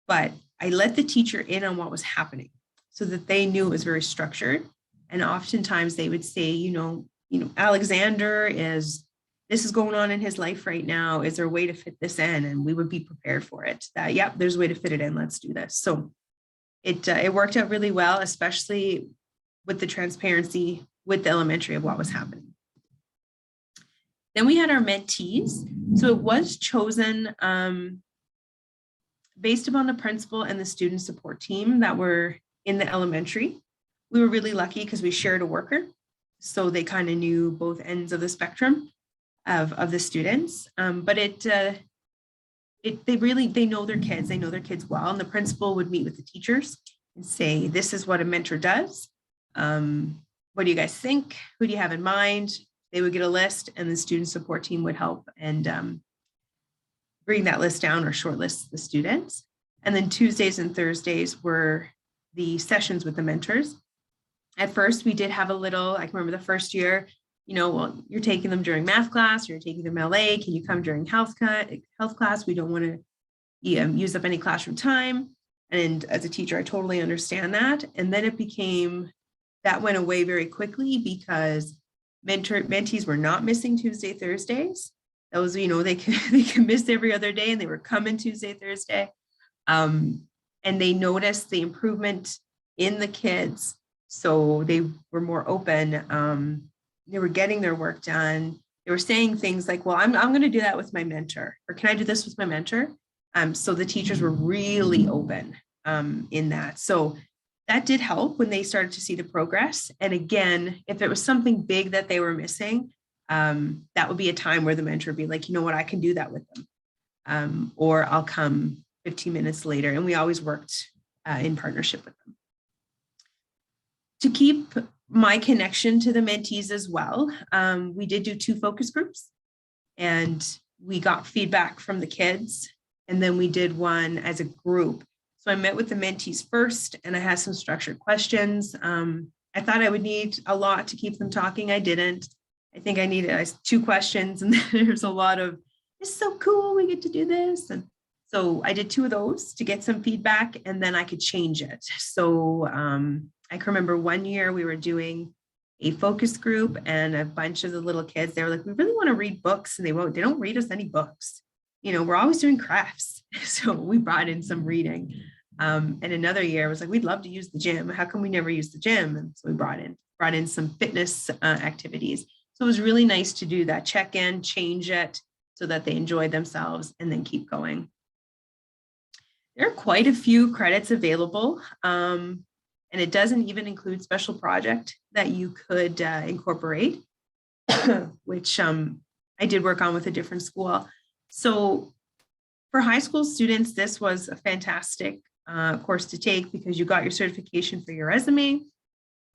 But I let the teacher in on what was happening so that they knew it was very structured. And oftentimes they would say, Alexander this is going on in his life right now. Is there a way to fit this in? And we would be prepared for it. Yep, there's a way to fit it in. Let's do this. So it worked out really well, especially with the transparency with the elementary of what was happening. Then we had our mentees. So it was chosen based upon the principal and the student support team that were in the elementary. We were really lucky because we shared a worker. So they kind of knew both ends of the spectrum of the students. But they know their kids. They know their kids well. And the principal would meet with the teachers and say, this is what a mentor does. What do you guys think? Who do you have in mind? They would get a list and the student support team would help and bring that list down or shortlist the students. And then Tuesdays and Thursdays were the sessions with the mentors. At first, we did have I can remember the first year, you're taking them during math class, you're taking them LA, can you come during health class? We don't want to use up any classroom time. And as a teacher, I totally understand that. And then that went away very quickly because mentees were not missing Tuesday, Thursdays. That was, they can miss every other day and they were coming Tuesday, Thursday. and they noticed the improvement in the kids. So they were more open. They were getting their work done. They were saying things like, well, I'm going to do that with my mentor, or can I do this with my mentor? So the teachers were really open in that. So that did help when they started to see the progress. And again, if it was something big that they were missing, that would be a time where the mentor would be like, you know what, I can do that with them. Or I'll come 15 minutes later. And we always worked in partnership with them. To keep my connection to the mentees as well, we did do 2 focus groups, and we got feedback from the kids, and then we did one as a group. So I met with the mentees first, and I had some structured questions. I thought I would need a lot to keep them talking. I didn't. I think I needed 2 questions, and there's a lot of, it's so cool, we get to do this. And so I did 2 of those to get some feedback, and then I could change it. So I can remember one year we were doing a focus group, and a bunch of the little kids, they were like, we really want to read books, and they don't read us any books. You know, we're always doing crafts. So we brought in some reading. And another year was like, we'd love to use the gym. How come we never use the gym? And so we brought in some fitness activities. So it was really nice to do that, check in, change it so that they enjoy themselves, and then keep going. There are quite a few credits available. And it doesn't even include special project that you could incorporate, which I did work on with a different school. So for high school students, this was a fantastic course to take because you got your certification for your resume.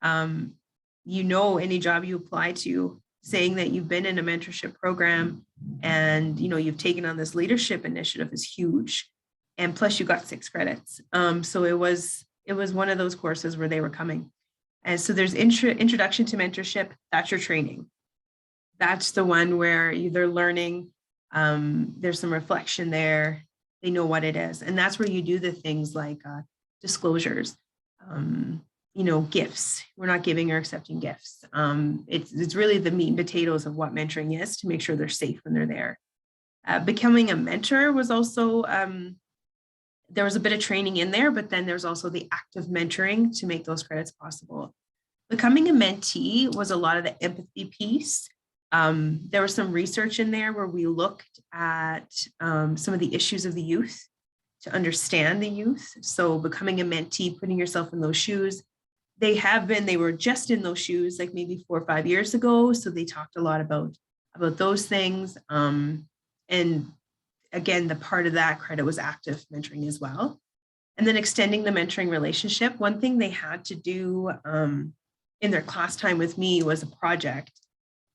You know, any job you apply to, saying that you've been in a mentorship program and, you know, you've taken on this leadership initiative is huge. And plus you got 6 credits. So it was one of those courses where they were coming. And so there's introduction to mentorship. That's your training. That's the one where they're learning. There's some reflection there. They know what it is. And that's where you do the things like disclosures, you know, gifts. We're not giving or accepting gifts. It's really the meat and potatoes of what mentoring is to make sure they're safe when they're there. Becoming a mentor was also, there was a bit of training in there, but then there's also the active mentoring to make those credits possible. Becoming a mentee was a lot of the empathy piece. There was some research in there where we looked at some of the issues of the youth to understand the youth. So becoming a mentee, putting yourself in those shoes. They were just in those shoes like maybe 4 or 5 years ago. So they talked a lot about those things. And again, the part of that credit was active mentoring as well. And then extending the mentoring relationship. One thing they had to do in their class time with me was a project.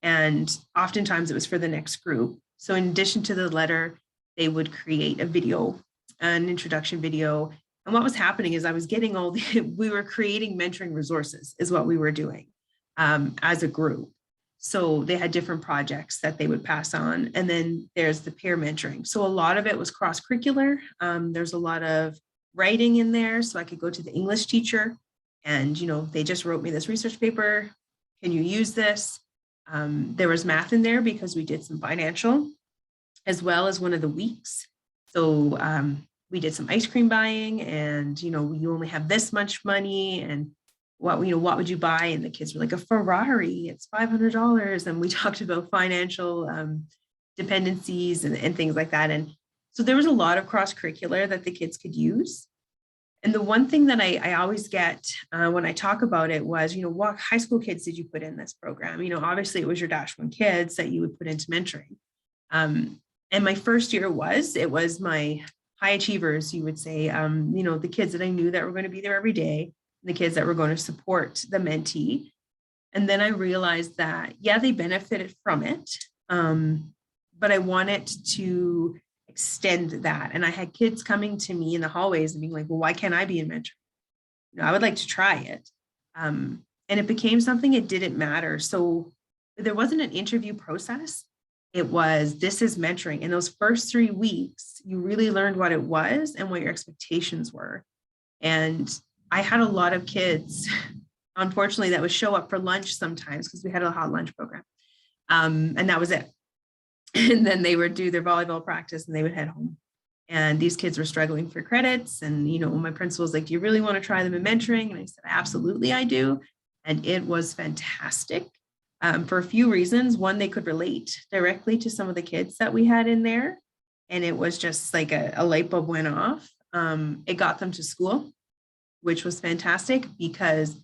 And oftentimes it was for the next group. So in addition to the letter, they would create a video, an introduction video. And what was happening is I was getting we were creating mentoring resources is what we were doing as a group. So they had different projects that they would pass on. And then there's the peer mentoring. So a lot of it was cross-curricular. There's a lot of writing in there. So I could go to the English teacher and, you know, they just wrote me this research paper. Can you use this? There was math in there because we did some financial as well as one of the weeks. So we did some ice cream buying and, you know, you only have this much money and what would you buy? And the kids were like, a Ferrari, it's $500. And we talked about financial dependencies and things like that. And so there was a lot of cross-curricular that the kids could use. And the one thing that I always get when I talk about it was, you know, what high school kids did you put in this program? You know, obviously it was your -1 kids that you would put into mentoring. And my first year it was my high achievers, you would say, you know, the kids that I knew that were going to be there every day, the kids that were going to support the mentee. And then I realized that, yeah, they benefited from it, but I wanted to extend that. And I had kids coming to me in the hallways and being like, well, why can't I be a mentor? You know, I would like to try it. And it became something, it didn't matter. So there wasn't an interview process. It was, this is mentoring. In those first 3 weeks, you really learned what it was and what your expectations were. And I had a lot of kids, unfortunately, that would show up for lunch sometimes because we had a hot lunch program. And that was it. And then they would do their volleyball practice and they would head home. And these kids were struggling for credits. And, you know, my principal was like, do you really want to try them in mentoring? And I said, absolutely, I do. And it was fantastic for a few reasons. One, they could relate directly to some of the kids that we had in there. And it was just like a light bulb went off. It got them to school, which was fantastic, because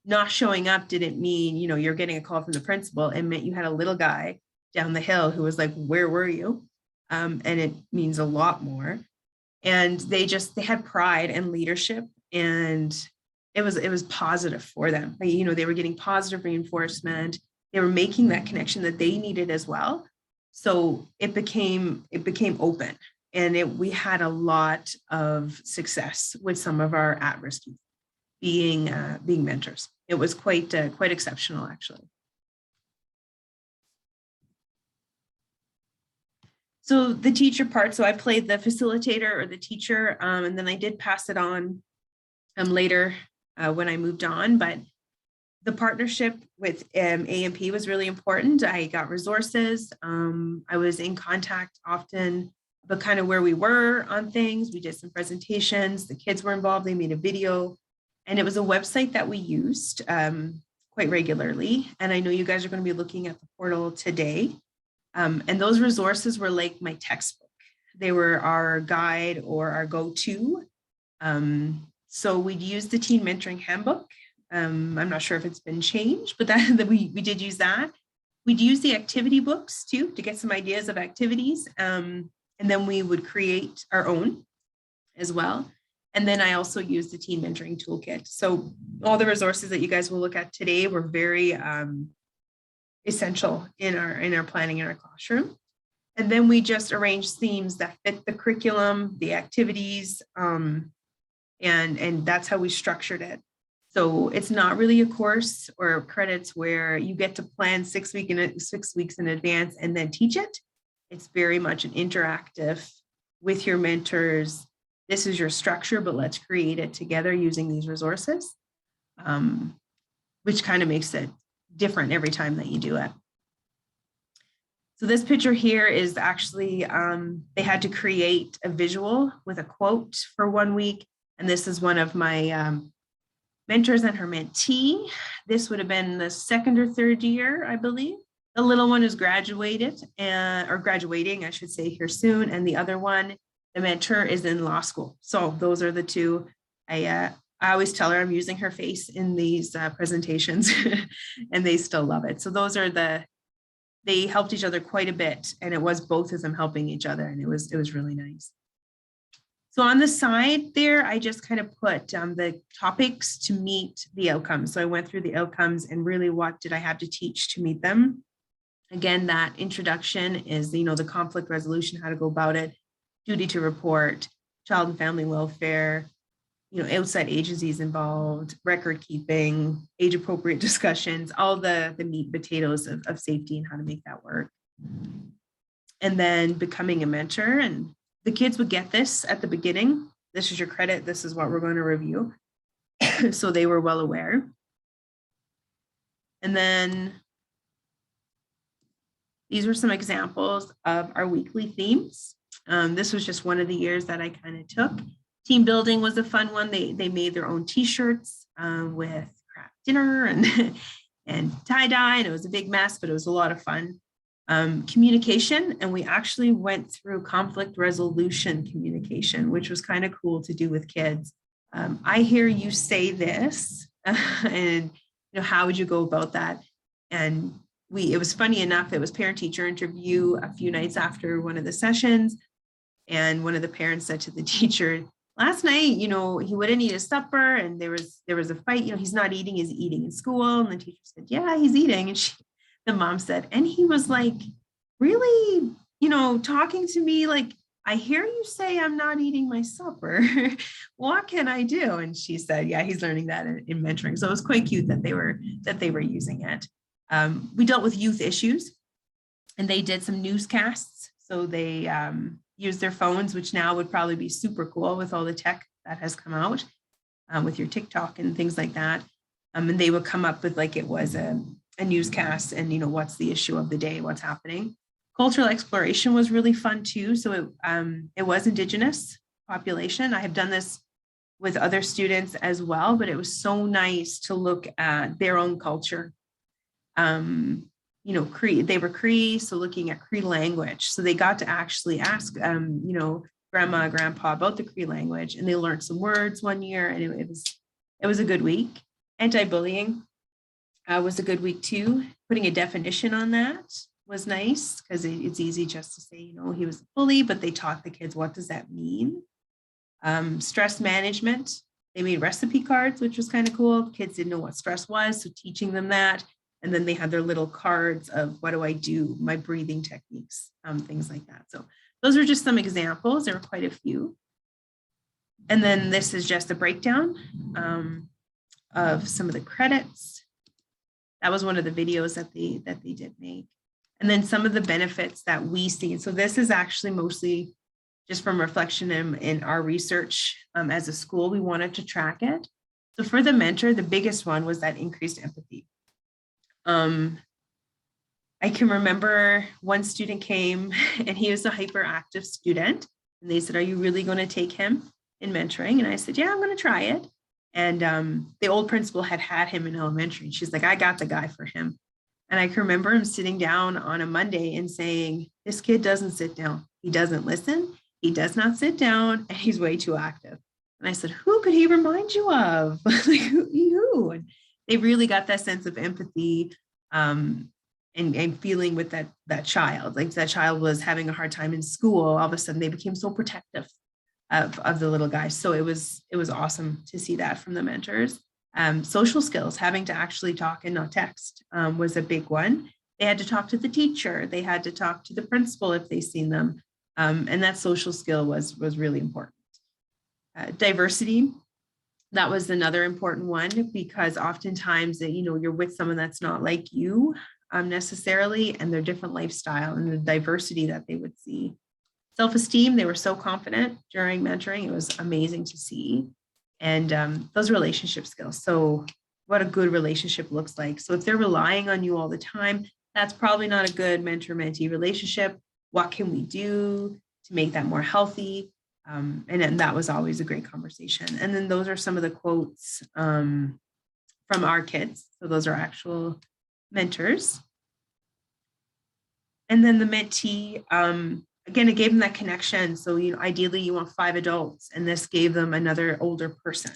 not showing up didn't mean, you know, you're getting a call from the principal. It meant you had a little guy down the hill who was like, where were you? And it means a lot more. And they had pride and leadership, and it was positive for them. Like, you know, they were getting positive reinforcement. They were making that connection that they needed as well. So it became open, and we had a lot of success with some of our at-risk youth being mentors. It was quite exceptional, actually. So the teacher part, so I played the facilitator or the teacher, and then I did pass it on later when I moved on. But the partnership with A&P was really important. I got resources. I was in contact often about kind of where we were on things. We did some presentations. The kids were involved. They made a video. And it was a website that we used quite regularly. And I know you guys are going to be looking at the portal today. And those resources were like my textbook. They were our guide or our go-to. So we'd use the Teen Mentoring Handbook. I'm not sure if it's been changed, but that we did use that. We'd use the activity books too to get some ideas of activities. And then we would create our own as well. And then I also used the Teen Mentoring Toolkit. So all the resources that you guys will look at today were very essential in our planning in our classroom. And then we just arranged themes that fit the curriculum, the activities, and that's how we structured it. So it's not really a course or credits where you get to plan 6 weeks in advance and then teach it. It's very much an interactive with your mentors. This is your structure, but let's create it together using these resources, which kind of makes it different every time that you do it. So this picture here is actually, they had to create a visual with a quote for 1 week. And this is one of my mentors and her mentee. This would have been the 2nd or 3rd year, I believe. The little one is graduated or graduating, I should say, here soon. And the other one, the mentor, is in law school. So those are the two. I always tell her I'm using her face in these presentations and they still love it. So those are they helped each other quite a bit, and it was both of them helping each other, and it was really nice. So on the side there, I just kind of put the topics to meet the outcomes. So I went through the outcomes and really what did I have to teach to meet them. Again, that introduction is, you know, the conflict resolution, how to go about it, duty to report, child and family welfare, you know, outside agencies involved, record keeping, age appropriate discussions, all the meat and potatoes of safety and how to make that work. And then becoming a mentor, and the kids would get this at the beginning. This is your credit. This is what we're going to review. So they were well aware. And then these were some examples of our weekly themes. This was just one of the years that I kind of took. Team building was a fun one. They made their own t-shirts with craft dinner and tie-dye, and it was a big mess, but it was a lot of fun. Communication, and we actually went through conflict resolution communication, which was kind of cool to do with kids. I hear you say this, and you know, how would you go about that? And it was funny enough, it was parent-teacher interview a few nights after one of the sessions, and one of the parents said to the teacher, last night, you know, he wouldn't eat his supper, and there was a fight, you know, he's not eating, he's eating in school. And the teacher said, yeah, he's eating. And the mom said, and he was like, really, you know, talking to me like, I hear you say I'm not eating my supper. What can I do? And she said, yeah, he's learning that in mentoring. So it was quite cute that they were using it. We dealt with youth issues, and they did some newscasts. So they used their phones, which now would probably be super cool with all the tech that has come out with your TikTok and things like that. And they would come up with like it was a newscast, and you know, what's the issue of the day, what's happening. Cultural exploration was really fun too. So it was Indigenous population. I have done this with other students as well, but it was so nice to look at their own culture. You know, Cree, they were Cree, so looking at Cree language. So they got to actually ask, you know, grandma, grandpa about the Cree language, and they learned some words one year, and it was a good week. Anti-bullying was a good week too. Putting a definition on that was nice because it's easy just to say, you know, he was a bully, but they taught the kids, what does that mean? Stress management, they made recipe cards, which was kind of cool. Kids didn't know what stress was, so teaching them that. And then they had their little cards of what do I do, my breathing techniques, things like that. So those are just some examples. There were quite a few. And then this is just a breakdown of some of the credits. That was one of the videos that they did make. And then some of the benefits that we see. So this is actually mostly just from reflection in our research as a school. We wanted to track it. So for the mentor, the biggest one was that increased empathy. I can remember one student came and he was a hyperactive student. And they said, are you really going to take him in mentoring? And I said, yeah, I'm going to try it. And the old principal had him in elementary. And she's like, I got the guy for him. And I can remember him sitting down on a Monday and saying, this kid doesn't sit down. He doesn't listen. He does not sit down, and he's way too active. And I said, who could he remind you of? Like who? And they really got that sense of empathy and feeling with that child. Like that child was having a hard time in school. All of a sudden they became so protective of the little guy. So it was awesome to see that from the mentors. Social skills, having to actually talk and not text was a big one. They had to talk to the teacher. They had to talk to the principal if they seen them. And that social skill was really important. Diversity, that was another important one, because oftentimes, you know, you're with someone that's not like you necessarily, and their different lifestyle and the diversity that they would see. Self-esteem, they were so confident during mentoring. It was amazing to see. And those relationship skills. So what a good relationship looks like. So if they're relying on you all the time, that's probably not a good mentor-mentee relationship. What can we do to make that more healthy? And then that was always a great conversation. And then those are some of the quotes from our kids. So those are actual mentors. And then the mentee, again, it gave them that connection. So, you know, ideally you want 5 adults, and this gave them another older person,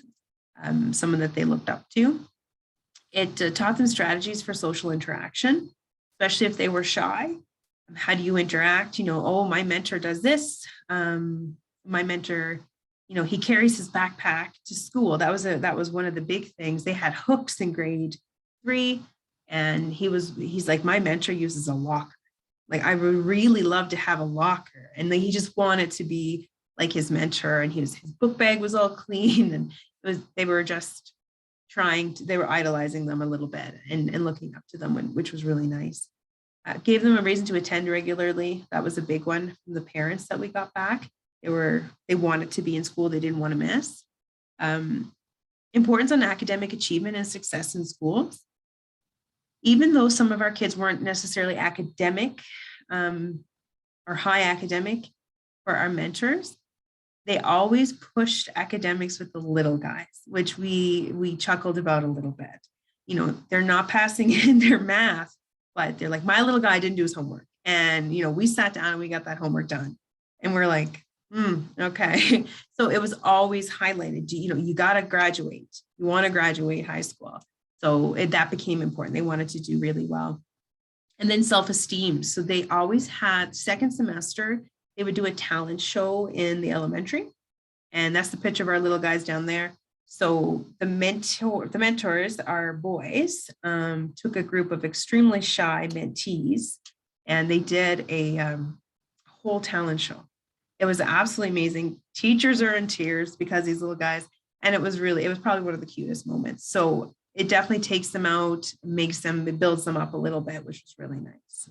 someone that they looked up to. It taught them strategies for social interaction, especially if they were shy. How do you interact? You know, oh, my mentor does this. My mentor, you know, he carries his backpack to school. That was one of the big things. They had hooks in grade 3, and he's like, my mentor uses a locker. Like, I would really love to have a locker. And then he just wanted to be like his mentor, and his book bag was all clean, and they were just they were idolizing them a little bit and looking up to them, which was really nice. Gave them a reason to attend regularly. That was a big one from the parents that we got back. They wanted to be in school. They didn't want to miss. Importance on academic achievement and success in schools. Even though some of our kids weren't necessarily academic or high academic for our mentors, they always pushed academics with the little guys, which we chuckled about a little bit. You know, they're not passing in their math, but they're like, my little guy didn't do his homework. And, you know, we sat down and we got that homework done. And we're like, okay. So it was always highlighted, you know, you got to graduate. You want to graduate high school. So that became important. They wanted to do really well. And then self-esteem. So they always had, second semester, they would do a talent show in the elementary. And that's the picture of our little guys down there. So the mentors, our boys, took a group of extremely shy mentees, and they did a whole talent show. It was absolutely amazing. Teachers are in tears because these little guys, and it was probably one of the cutest moments. So it definitely takes them out, it builds them up a little bit, which was really nice.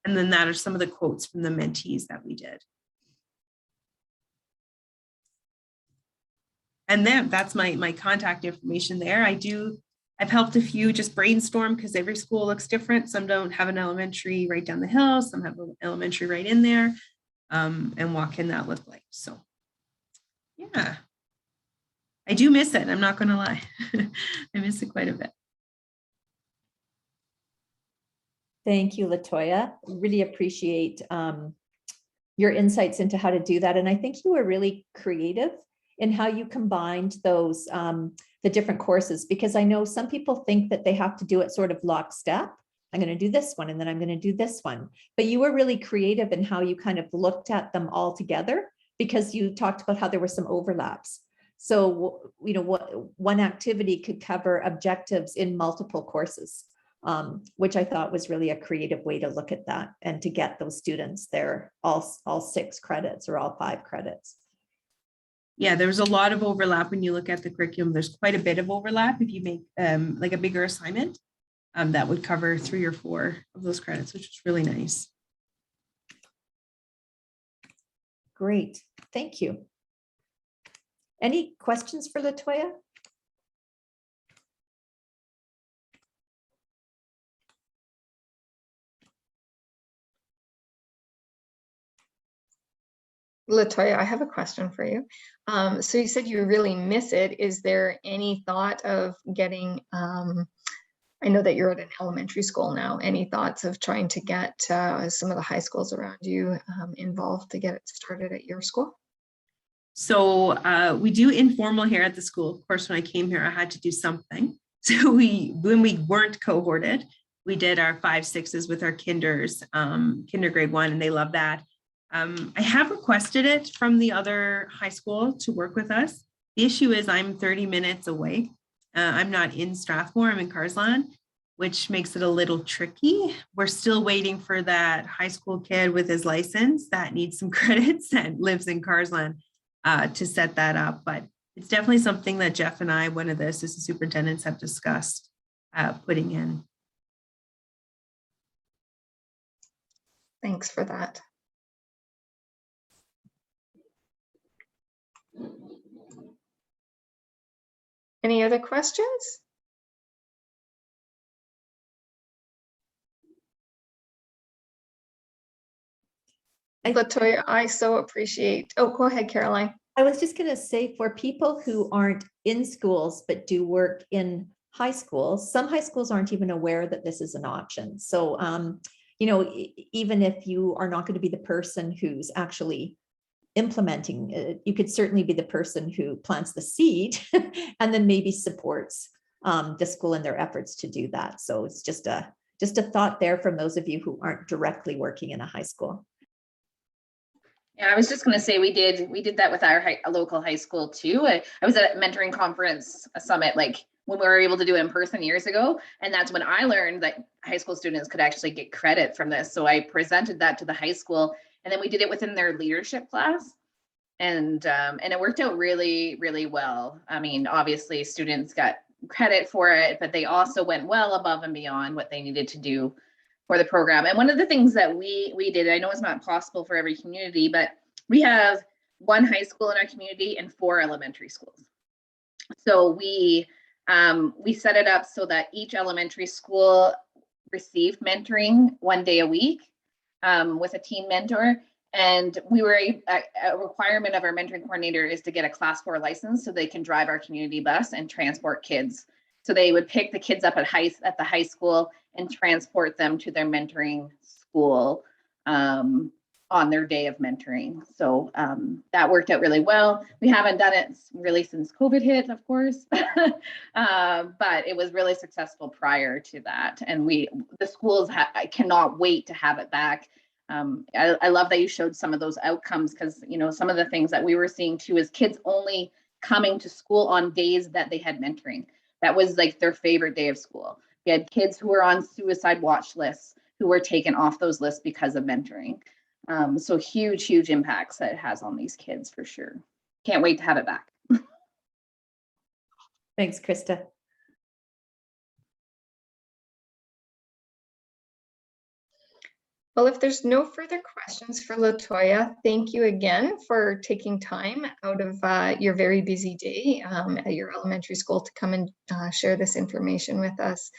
And then that are some of the quotes from the mentees that we did. And then that's my contact information there. I do I've helped a few just brainstorm because every school looks different. Some don't have an elementary right down the hill. Some have an elementary right in there. And what can that look like? So yeah, I do miss it. I'm not going to lie. I miss it quite a bit. Thank you, Latoya. Really appreciate your insights into how to do that. And I think you were really creative in how you combined those, the different courses, because I know some people think that they have to do it sort of lockstep. I'm going to do this one and then I'm going to do this one. But you were really creative in how you kind of looked at them all together, because you talked about how there were some overlaps. So, you know, what one activity could cover objectives in multiple courses, which I thought was really a creative way to look at that and to get those students there, all 6 credits or all 5 credits. Yeah, there's a lot of overlap when you look at the curriculum. There's quite a bit of overlap if you make like a bigger assignment that would cover 3 or 4 of those credits, which is really nice. Great, thank you. Any questions for Latoya? Latoya, I have a question for you. So you said you really miss it. Is there any thought of getting, I know that you're at an elementary school now, any thoughts of trying to get some of the high schools around you involved to get it started at your school? So we do informal here at the school. Of course, when I came here, I had to do something. So when we weren't cohorted, we did our 5, 6s with our kinders, kinder grade 1, and they love that. I have requested it from the other high school to work with us. The issue is I'm 30 minutes away. I'm not in Strathmore, I'm in Carsland, which makes it a little tricky. We're still waiting for that high school kid with his license that needs some credits and lives in Carsland to set that up. But it's definitely something that Jeff and I, one of the assistant superintendents, have discussed putting in. Thanks for that. Any other questions? Latoya, I so appreciate. Oh, go ahead, Caroline. I was just going to say, for people who aren't in schools but do work in high schools, some high schools aren't even aware that this is an option. So, you know, even if you are not going to be the person who's actually implementing it, you could certainly be the person who plants the seed and then maybe supports the school in their efforts to do that. So it's just a thought there from those of you who aren't directly working in a high school. Yeah, I was just going to say we did that with our local high school too. I was at a mentoring conference, a summit, like when we were able to do it in person years ago, and that's when I learned that high school students could actually get credit from this. So I presented that to the high school, and then we did it within their leadership class, and it worked out really, really well. I mean, obviously students got credit for it, but they also went well above and beyond what they needed to do for the program. And one of the things that we did, I know it's not possible for every community, but we have 1 high school in our community and 4 elementary schools. So we set it up so that each elementary school received mentoring 1 day a week with a teen mentor. And we were a requirement of our mentoring coordinator is to get a class 4 license so they can drive our community bus and transport kids. So they would pick the kids up at the high school and transport them to their mentoring school on their day of mentoring. So that worked out really well. We haven't done it really since COVID hit, of course, but it was really successful prior to that. And the schools I cannot wait to have it back. I love that you showed some of those outcomes, because you know some of the things that we were seeing too is kids only coming to school on days that they had mentoring. That was like their favorite day of school. We had kids who were on suicide watch lists who were taken off those lists because of mentoring. So huge impacts that it has on these kids for sure. Can't wait to have it back. Thanks, Krista. Well, if there's no further questions for Latoya, thank you again for taking time out of your very busy day at your elementary school to come and share this information with us.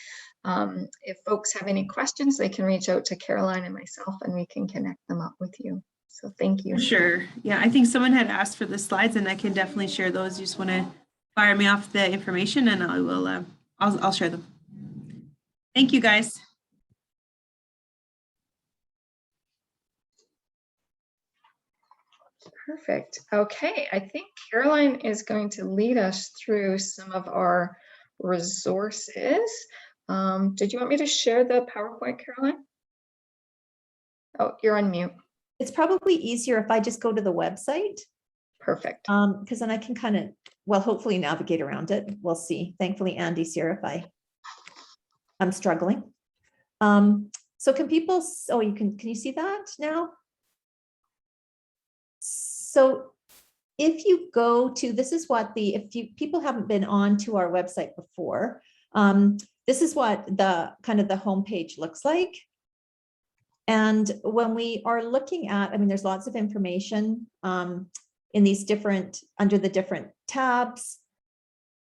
If folks have any questions, they can reach out to Caroline and myself and we can connect them up with you. So thank you. For sure. Yeah, I think someone had asked for the slides and I can definitely share those. You just want to fire me off the information and I will, I'll share them. Thank you, guys. Perfect. Okay, I think Caroline is going to lead us through some of our resources. Did you want me to share the PowerPoint, Caroline? Oh, you're on mute. It's probably easier if I just go to the website. Perfect. Because then I can kind of, well, hopefully navigate around it. We'll see. Thankfully, Andy's here if I'm struggling. So can people, oh, can you see that now? So if you go to, this is what people haven't been on to our website before, this is what the kind of the homepage looks like. And when we are looking at, I mean, there's lots of information in these different, under the different tabs.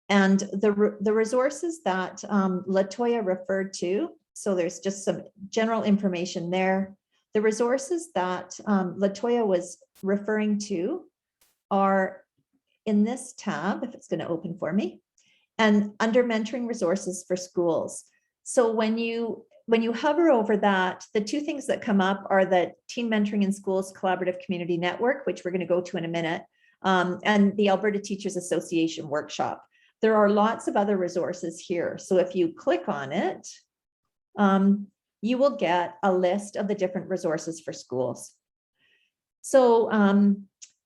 And the resources that Latoya referred to, so there's just some general information there. The resources that Latoya was referring to are in this tab, if it's going to open for me, and under mentoring resources for schools. So when you hover over that, the two things that come up are the Teen Mentoring in Schools Collaborative Community Network, which we're going to go to in a minute, and the Alberta Teachers Association workshop. There are lots of other resources here. So if you click on it, you will get a list of the different resources for schools. So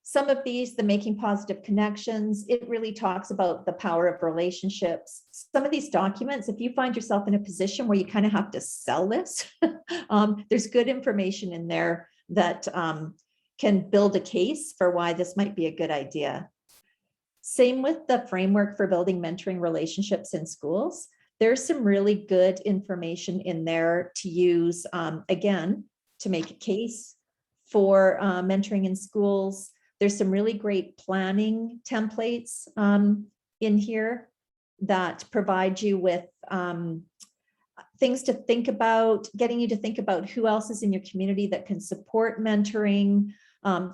some of these, the Making Positive Connections, it really talks about the power of relationships. Some of these documents, if you find yourself in a position where you kind of have to sell this, there's good information in there that can build a case for why this might be a good idea. Same with the framework for building mentoring relationships in schools. There's some really good information in there to use, again, to make a case for mentoring in schools. There's some really great planning templates in here that provide you with things to think about, getting you to think about who else is in your community that can support mentoring,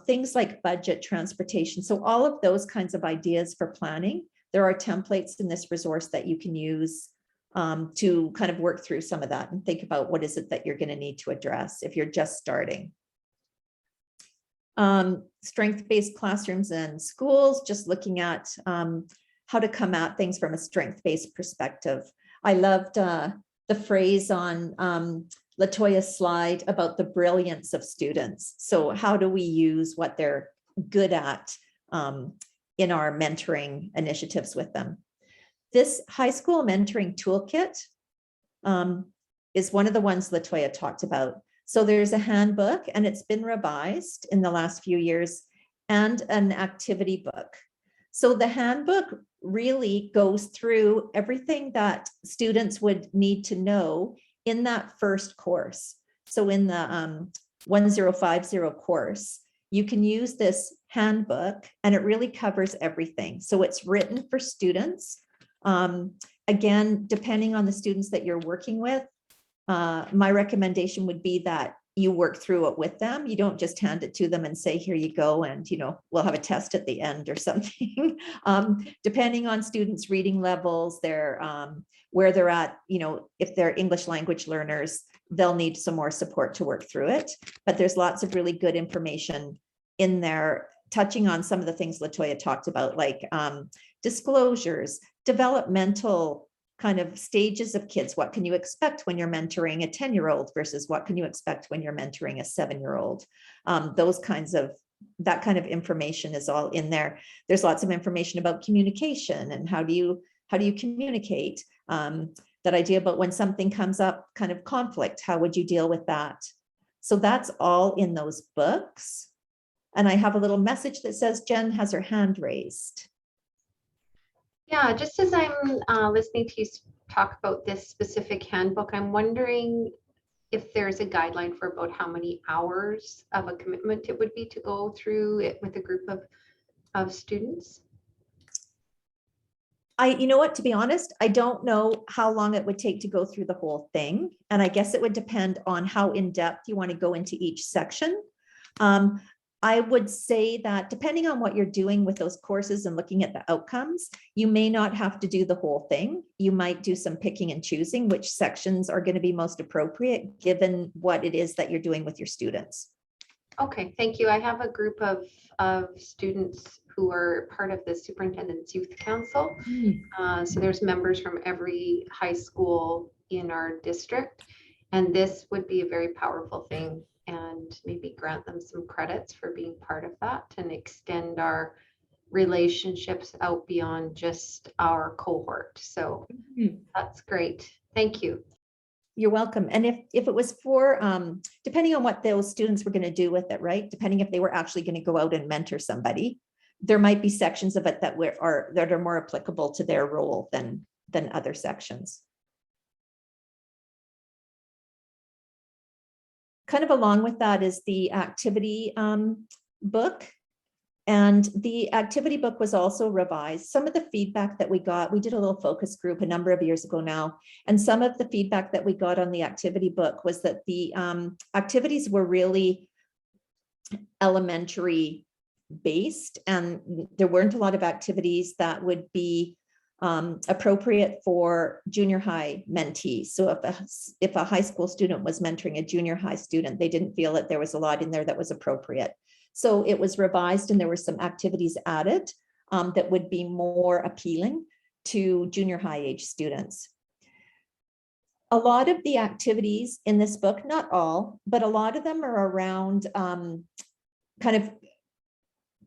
things like budget, transportation. So all of those kinds of ideas for planning. There are templates in this resource that you can use to kind of work through some of that and think about what is it that you're going to need to address if you're just starting. Strength-based classrooms and schools, just looking at how to come at things from a strength-based perspective. I loved the phrase on Latoya's slide about the brilliance of students. So how do we use what they're good at in our mentoring initiatives with them? This high school mentoring toolkit is one of the ones Latoya talked about. So there's a handbook and it's been revised in the last few years and an activity book. So the handbook really goes through everything that students would need to know in that first course. So in the 1050 course, you can use this handbook and it really covers everything. So it's written for students. Again, depending on the students that you're working with, my recommendation would be that you work through it with them. You don't just hand it to them and say, here you go, and we'll have a test at the end or something. Depending on students' reading levels, where they're at, if they're English language learners, they'll need some more support to work through it. But there's lots of really good information in there, touching on some of the things Latoya talked about, like disclosures, developmental kind of stages of kids. What can you expect when you're mentoring a 10-year-old versus what can you expect when you're mentoring a 7-year-old? That kind of information is all in there. There's lots of information about communication and how do you communicate? That idea about when something comes up, kind of conflict, how would you deal with that? So that's all in those books. And I have a little message that says Jen has her hand raised. Yeah, just as I'm listening to you talk about this specific handbook, I'm wondering if there's a guideline for about how many hours of a commitment it would be to go through it with a group of students? You know what, to be honest, I don't know how long it would take to go through the whole thing. And I guess it would depend on how in-depth you want to go into each section. I would say that depending on what you're doing with those courses and looking at the outcomes, you may not have to do the whole thing. You might do some picking and choosing which sections are going to be most appropriate given what it is that you're doing with your students. Okay, thank you. I have a group of students who are part of the Superintendent's Youth Council. So there's members from every high school in our district. And this would be a very powerful thing, and maybe grant them some credits for being part of that and extend our relationships out beyond just our cohort. So that's great. Thank you. You're welcome. And if it was for, depending on what those students were going to do with it, right? Depending if they were actually going to go out and mentor somebody, there might be sections of it that are more applicable to their role than other sections. Kind of along with that is the activity book. And the activity book was also revised. Some of the feedback that we got, we did a little focus group a number of years ago now. And some of the feedback that we got on the activity book was that the activities were really elementary based, and there weren't a lot of activities that would be appropriate for junior high mentees. So if a high school student was mentoring a junior high student, they didn't feel that there was a lot in there that was appropriate. So it was revised and there were some activities added that would be more appealing to junior high age students. A lot of the activities in this book, not all, but a lot of them are around kind of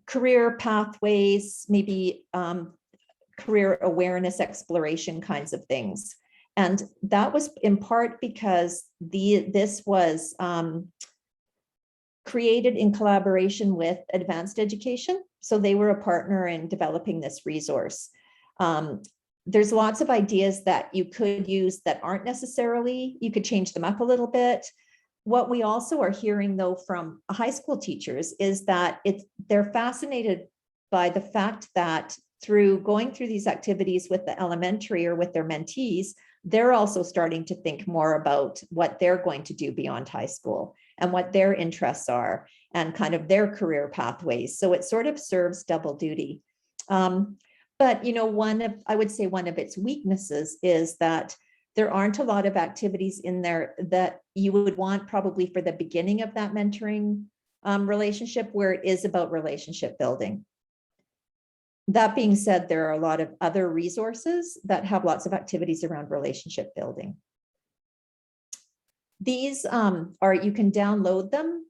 career pathways, maybe career awareness, exploration kinds of things. And that was in part because this was created in collaboration with Advanced Education. So they were a partner in developing this resource. There's lots of ideas that you could use that aren't necessarily, you could change them up a little bit. What we also are hearing though from high school teachers is that they're fascinated by the fact that through going through these activities with the elementary or with their mentees, they're also starting to think more about what they're going to do beyond high school and what their interests are and kind of their career pathways. So it sort of serves double duty. But you know, I would say one of its weaknesses is that there aren't a lot of activities in there that you would want probably for the beginning of that mentoring relationship, where it is about relationship building. That being said, there are a lot of other resources that have lots of activities around relationship building. These you can download them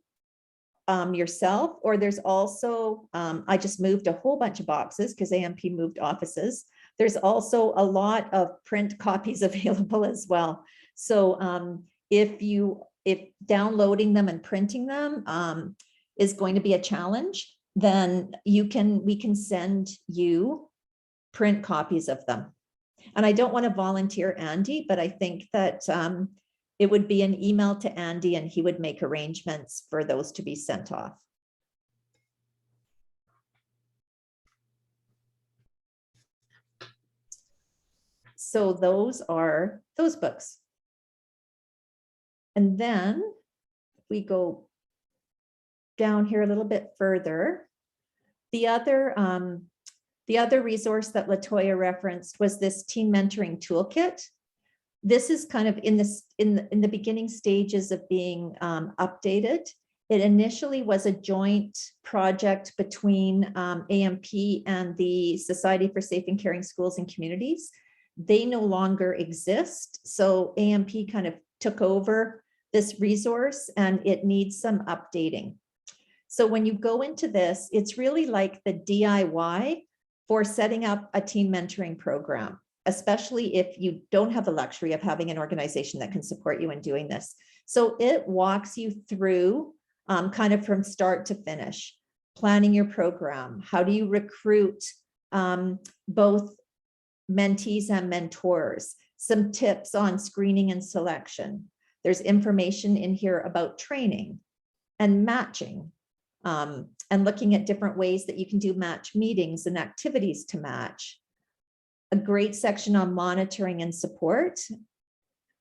yourself, or there's also, I just moved a whole bunch of boxes because AMP moved offices. There's also a lot of print copies available as well. So if downloading them and printing them is going to be a challenge, then we can send you print copies of them. And I don't want to volunteer Andy, but I think that it would be an email to Andy and he would make arrangements for those to be sent off. So those are those books. And then we go down here a little bit further. The other resource that Latoya referenced was this teen mentoring toolkit. This is kind of in the beginning stages of being updated. It initially was a joint project between AMP and the Society for Safe and Caring Schools and Communities. They no longer exist. So AMP kind of took over this resource and it needs some updating. So when you go into this, it's really like the DIY for setting up a teen mentoring program, especially if you don't have the luxury of having an organization that can support you in doing this. So it walks you through kind of from start to finish, planning your program. How do you recruit both mentees and mentors? Some tips on screening and selection. There's information in here about training and matching, and looking at different ways that you can do match meetings and activities to match. A great section on monitoring and support.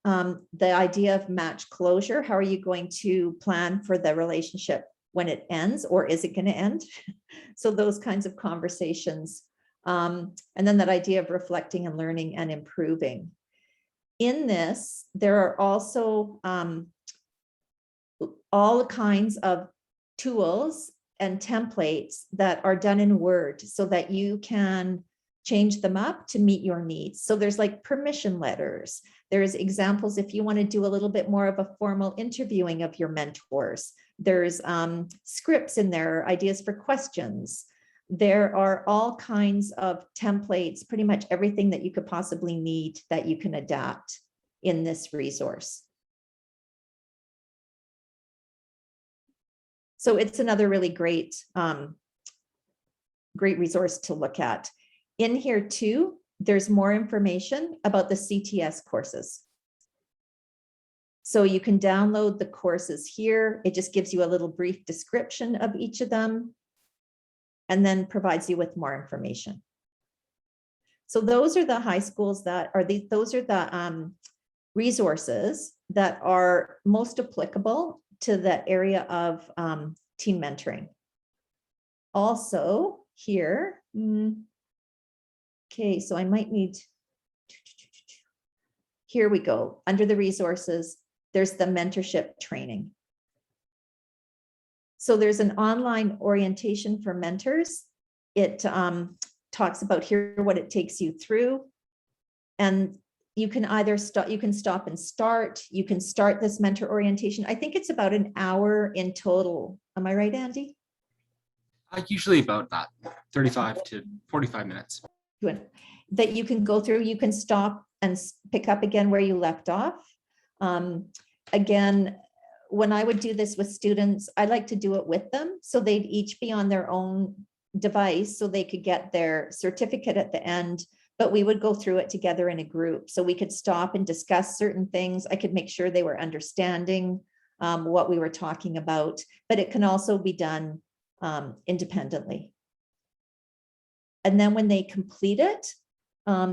The idea of match closure. How are you going to plan for the relationship when it ends, or is it going to end? So those kinds of conversations. And then that idea of reflecting and learning and improving. In this, there are also all kinds of tools and templates that are done in Word so that you can change them up to meet your needs. So there's like permission letters. There's examples if you want to do a little bit more of a formal interviewing of your mentors. There's scripts in there, ideas for questions. There are all kinds of templates, pretty much everything that you could possibly need that you can adapt in this resource. So it's another really great, great resource to look at. In here too, there's more information about the CTS courses. So you can download the courses here. It just gives you a little brief description of each of them and then provides you with more information. So those are the high schools that are those are the resources that are most applicable to the area of teen mentoring. Also here, okay, so I might need, here we go. Under the resources, there's the mentorship training. So there's an online orientation for mentors. It talks about here what it takes you through. And you can either stop, you can stop and start. You can start this mentor orientation. I think it's about an hour in total. Am I right, Andy? Usually about that, 35 to 45 minutes. That you can go through, you can stop and pick up again where you left off. Again, when I would do this with students, I like to do it with them. So they'd each be on their own device so they could get their certificate at the end, but we would go through it together in a group. So we could stop and discuss certain things. I could make sure they were understanding what we were talking about, but it can also be done independently. And then when they complete it,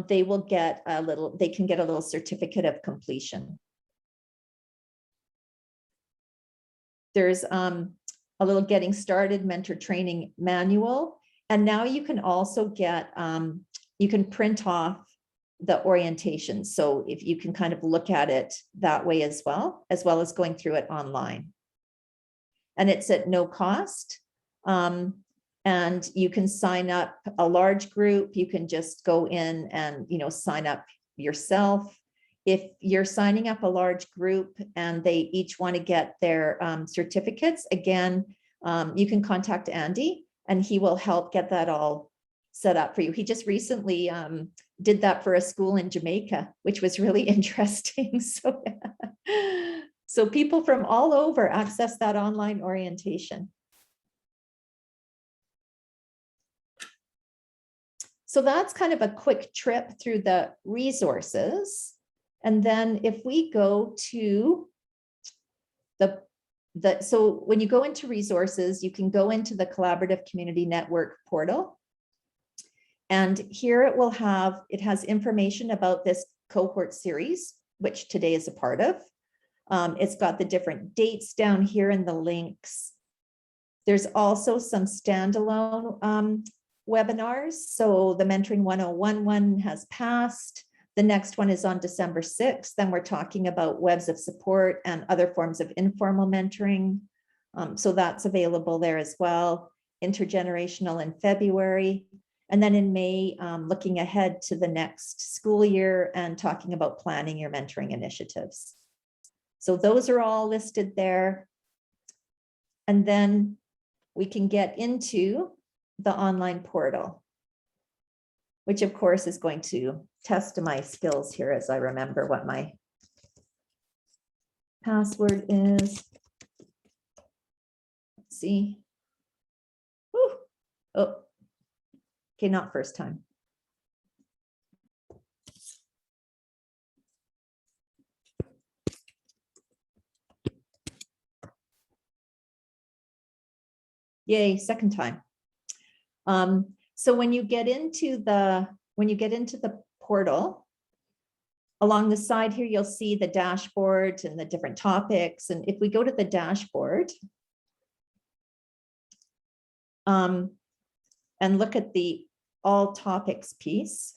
they will get a little, they can get a little certificate of completion. There's a little getting started mentor training manual. And now you can also get, you can print off the orientation. So if you can kind of look at it that way as well as going through it online. And it's at no cost. And you can sign up a large group. You can just go in and, you know, sign up yourself. If you're signing up a large group and they each want to get their certificates, again, you can contact Andy and he will help get that all set up for you. He just recently did that for a school in Jamaica, which was really interesting. So people from all over access that online orientation. So that's kind of a quick trip through the resources. And then if we go to so when you go into resources, you can go into the Collaborative Community Network portal. And here it has information about this cohort series, which today is a part of. It's got the different dates down here and the links. There's also some standalone webinars. So the Mentoring 101 one has passed. The next one is on December 6th. Then we're talking about webs of support and other forms of informal mentoring. So that's available there as well. Intergenerational in February. And then in May, looking ahead to the next school year and talking about planning your mentoring initiatives. So those are all listed there. And then we can get into the online portal, which of course is going to test my skills here as I remember what my password is. Let's see. Whew. Oh, okay, not first time. Yay, second time. So when you get into the portal, along the side here, you'll see the dashboard and the different topics. And if we go to the dashboard and look at the all topics piece,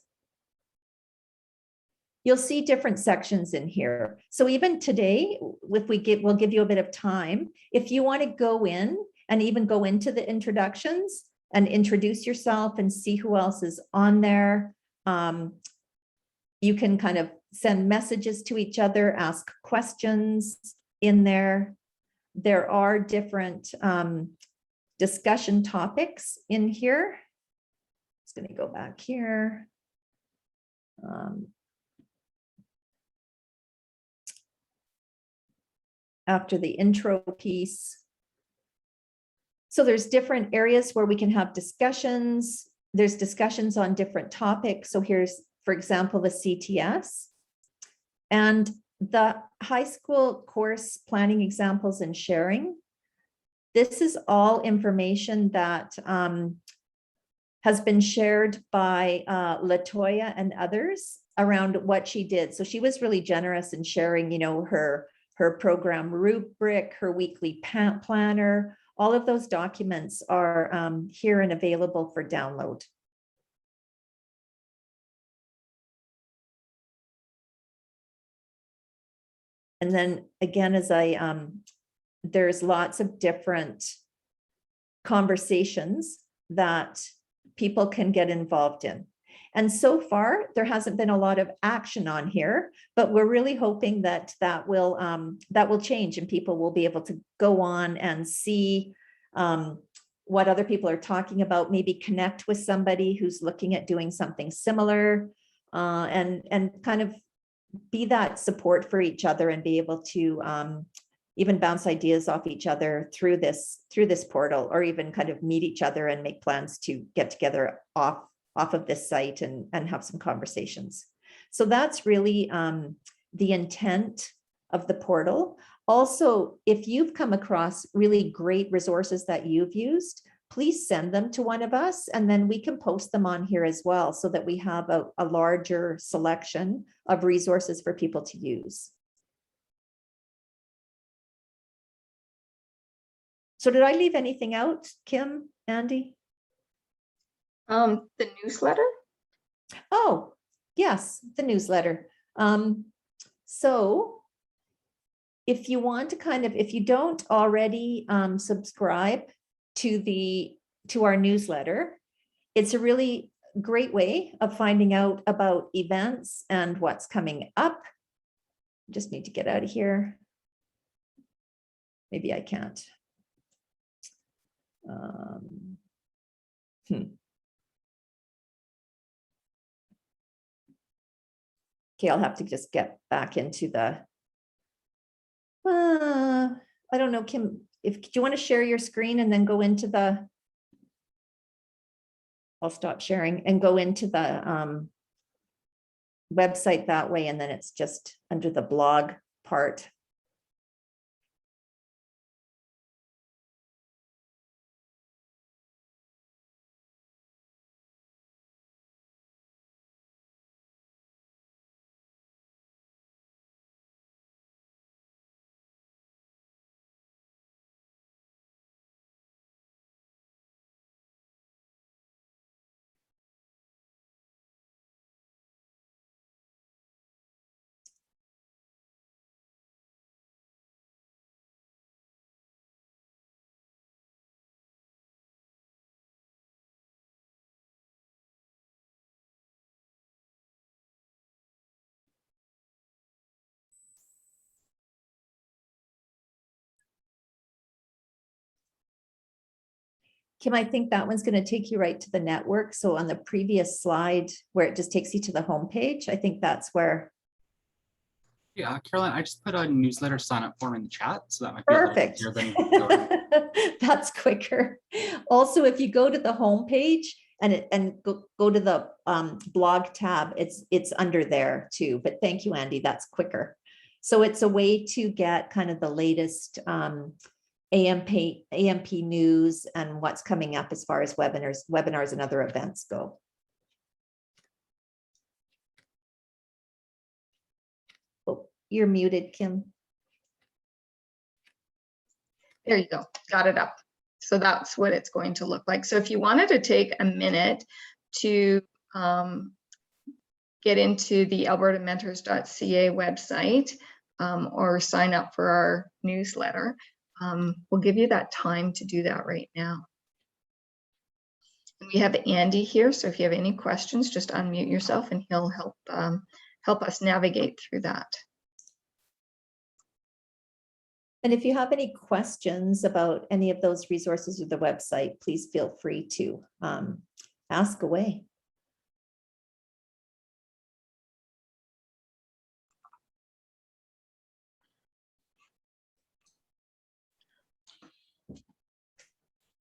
you'll see different sections in here. So even today, we'll give you a bit of time. If you want to go in and even go into the introductions and introduce yourself and see who else is on there, you can kind of send messages to each other, ask questions in there. There are different discussion topics in here. Just going to go back here. After the intro piece. So there's different areas where we can have discussions. There's discussions on different topics. So here's, for example, the CTS and the high school course planning examples and sharing. This is all information that has been shared by Latoya and others around what she did. So she was really generous in sharing, her program rubric, her weekly planner. All of those documents are here and available for download. And then again, as there's lots of different conversations that people can get involved in. And so far, there hasn't been a lot of action on here, but we're really hoping that that will change and people will be able to go on and see what other people are talking about, maybe connect with somebody who's looking at doing something similar, and kind of be that support for each other and be able to even bounce ideas off each other through this portal, or even kind of meet each other and make plans to get together off of this site and have some conversations. So that's really the intent of the portal. Also, if you've come across really great resources that you've used, please send them to one of us and then we can post them on here as well so that we have a larger selection of resources for people to use. So did I leave anything out, Kim, Andy? The newsletter? Oh, yes, the newsletter. So if you want to if you don't already subscribe to our newsletter, it's a really great way of finding out about events and what's coming up. Just need to get out of here. Maybe I can't. Okay, I'll have to just get back into the, I don't know, Kim, do you want to share your screen and then go into the, I'll stop sharing and go into the website that way, and then it's just under the blog part. Kim, I think that one's going to take you right to the network. So on the previous slide where it just takes you to the home page, I think that's where. Yeah, Caroline, I just put a newsletter sign up form in the chat, so that might be Perfect. a little easier than That's quicker. Also, if you go to the home page and go to the blog tab, it's under there too. But thank you, Andy. That's quicker. So it's a way to get kind of the latest AMP news and what's coming up as far as webinars and other events go. Oh, you're muted, Kim. There you go, got it up. So that's what it's going to look like. So if you wanted to take a minute to get into the albertamentors.ca website or sign up for our newsletter, we'll give you that time to do that right now. We have Andy here, so if you have any questions, just unmute yourself and he'll help us navigate through that. And if you have any questions about any of those resources or the website, please feel free to ask away.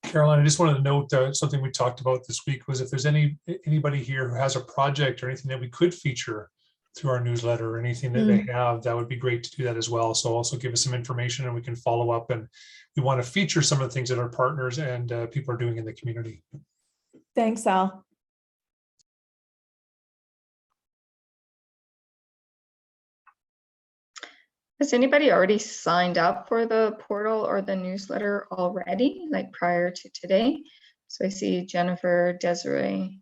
Caroline, I just wanted to note something we talked about this week was if there's anybody here who has a project or anything that we could feature through our newsletter or anything that they have, that would be great to do that as well. So also give us some information and we can follow up, and we want to feature some of the things that our partners and people are doing in the community. Thanks, Al. Has anybody already signed up for the portal or the newsletter already, like prior to today? So I see Jennifer, Desiree,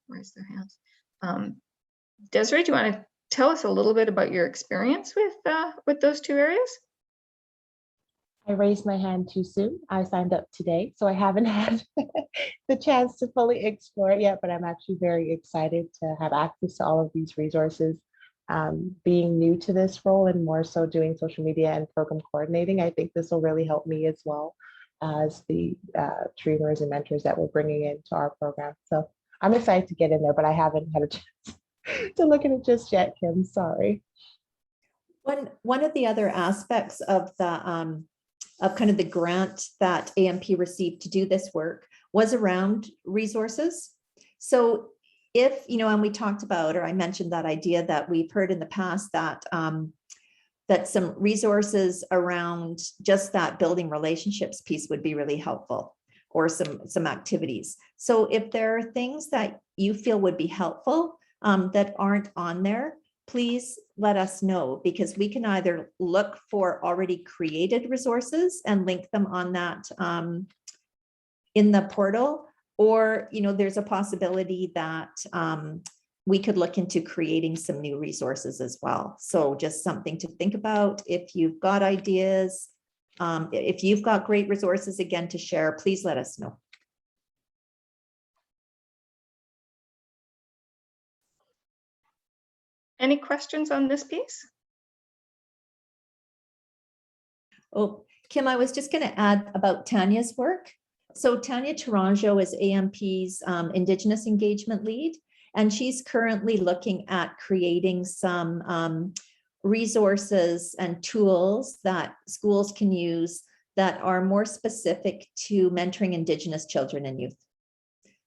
where's their hands? Desiree, do you want to tell us a little bit about your experience with those two areas? I raised my hand too soon. I signed up today, so I haven't had the chance to fully explore it yet, but I'm actually very excited to have access to all of these resources. Being new to this role and more so doing social media and program coordinating, I think this will really help me as well as the dreamers and mentors that we're bringing into our program. So I'm excited to get in there, but I haven't had a chance to look at it just yet, Kim, sorry. One of the other aspects of the of kind of the grant that AMP received to do this work was around resources. So if, and we talked about, or I mentioned that idea that we've heard in the past that that some resources around just that building relationships piece would be really helpful, or some activities. So if there are things that you feel would be helpful that aren't on there, please let us know, because we can either look for already created resources and link them on that in the portal, or there's a possibility that we could look into creating some new resources as well. So just something to think about. If you've got ideas, if you've got great resources again to share, please let us know. Any questions on this piece? Oh, Kim, I was just going to add about Tanya's work. So Tanya Taranjo is AMP's Indigenous Engagement Lead, and she's currently looking at creating some resources and tools that schools can use that are more specific to mentoring Indigenous children and youth.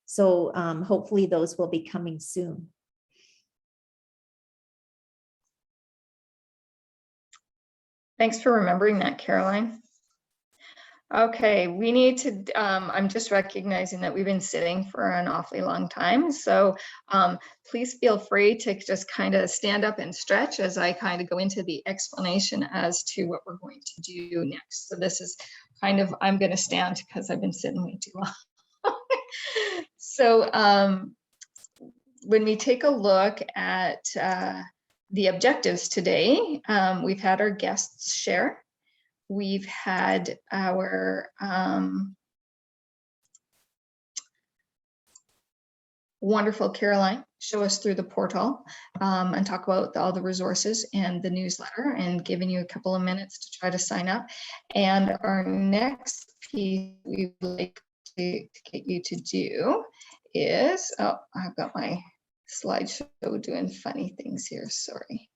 So hopefully those will be coming soon. Thanks for remembering that, Caroline. Okay, we need to, I'm just recognizing that we've been sitting for an awfully long time. So please feel free to just kind of stand up and stretch as I kind of go into the explanation as to what we're going to do next. So this is kind of, I'm going to stand because I've been sitting way too long. So when we take a look at the objectives today, we've had our guests share. We've had our wonderful Caroline show us through the portal and talk about all the resources and the newsletter, and giving you a couple of minutes to try to sign up. And our next piece we'd like to get you to do is, oh, I've got my slideshow doing funny things here, sorry.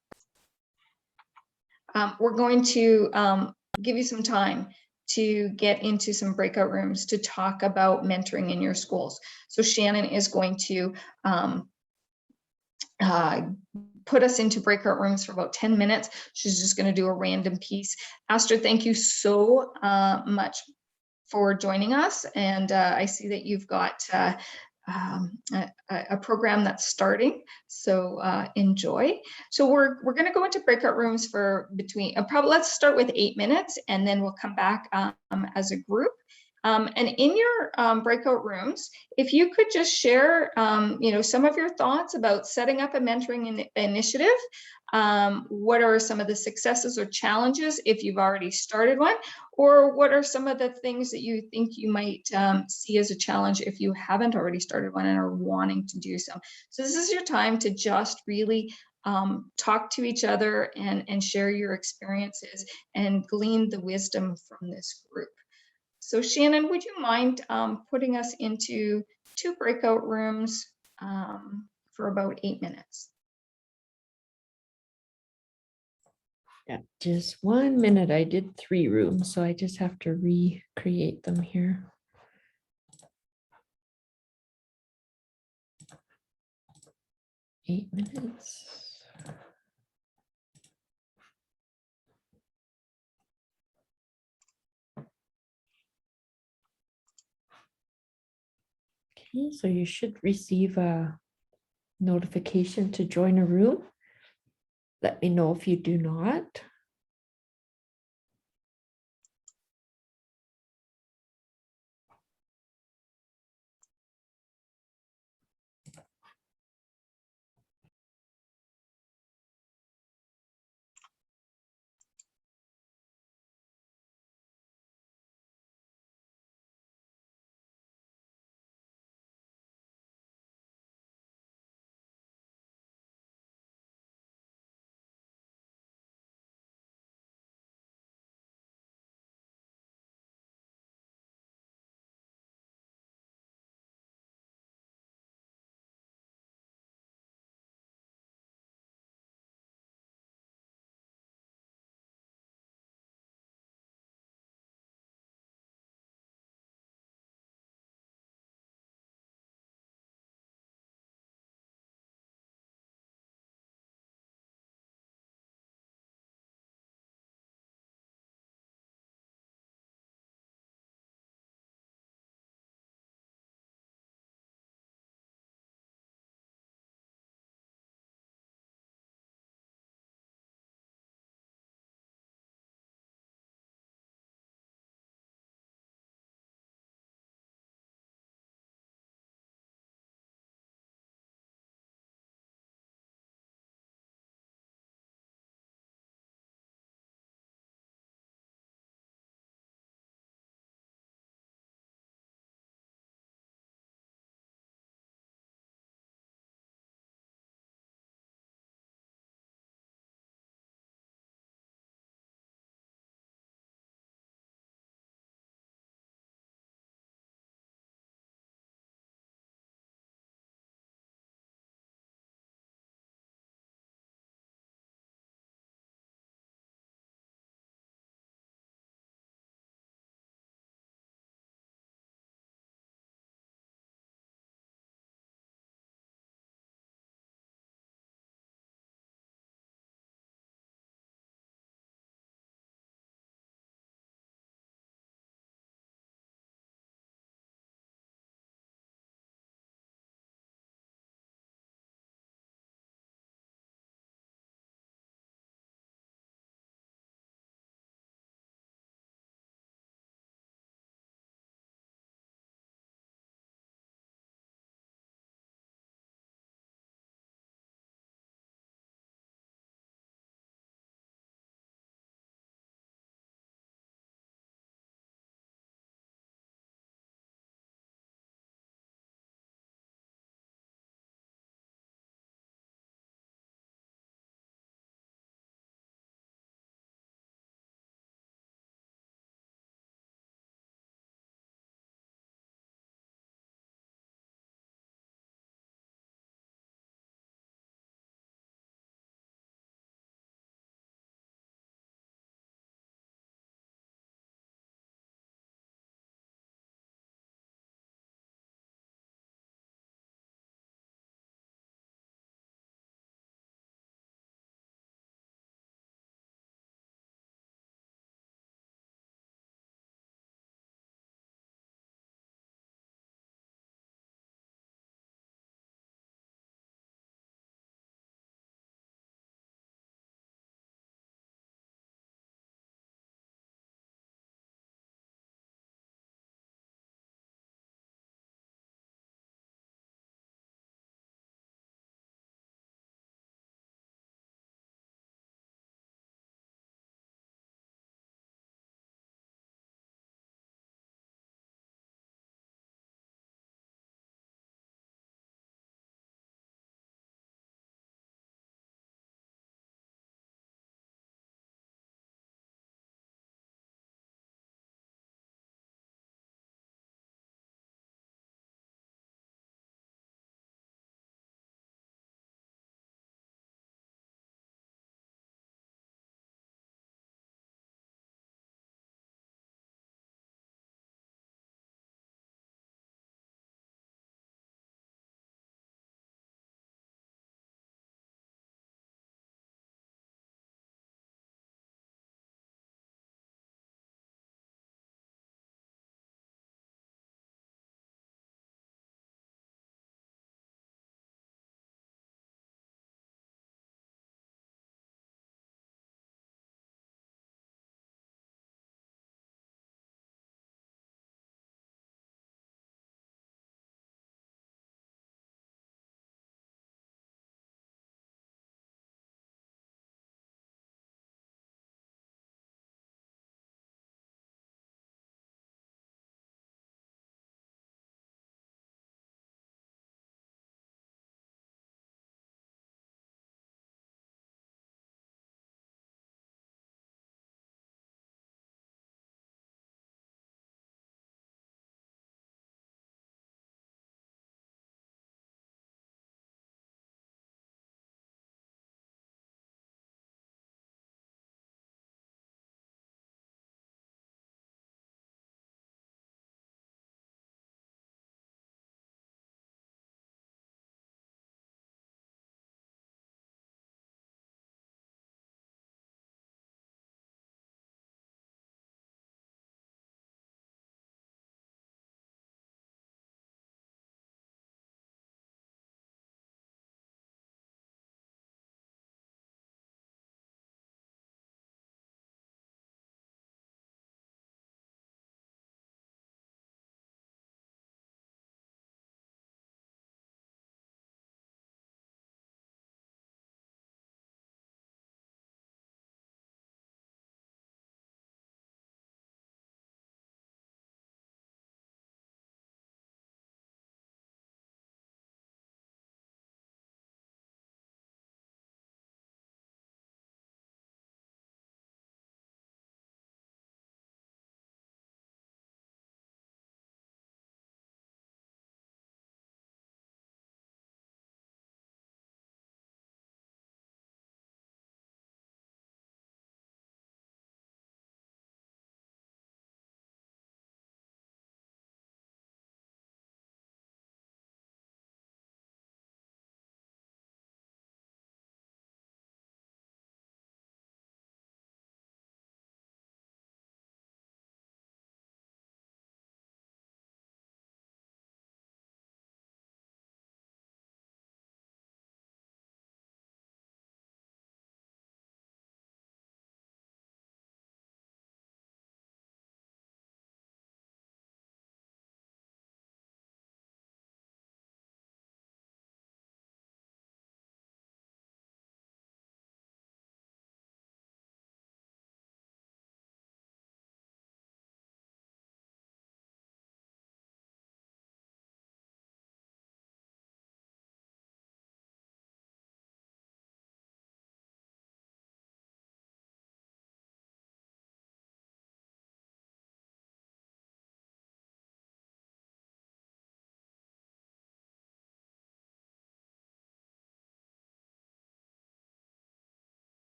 We're going to give you some time to get into some breakout rooms to talk about mentoring in your schools. So Shannon is going to put us into breakout rooms for about 10 minutes. She's just going to do a random piece. Astrid, thank you so much for joining us. And I see that you've got a program that's starting, so enjoy. So we're going to go into breakout rooms for between, probably let's start with 8 minutes, and then we'll come back as a group. And in your breakout rooms, if you could just share, some of your thoughts about setting up a mentoring initiative. What are some of the successes or challenges if you've already started one? Or what are some of the things that you think you might see as a challenge if you haven't already started one and are wanting to do so? So this is your time to just really talk to each other and share your experiences and glean the wisdom from this group. So Shannon, would you mind putting us into 2 breakout rooms for about 8 minutes? Yeah, just 1 minute. I did 3 rooms, so I just have to recreate them here. Eight minutes. Okay, so you should receive a notification to join a room. Let me know if you do not.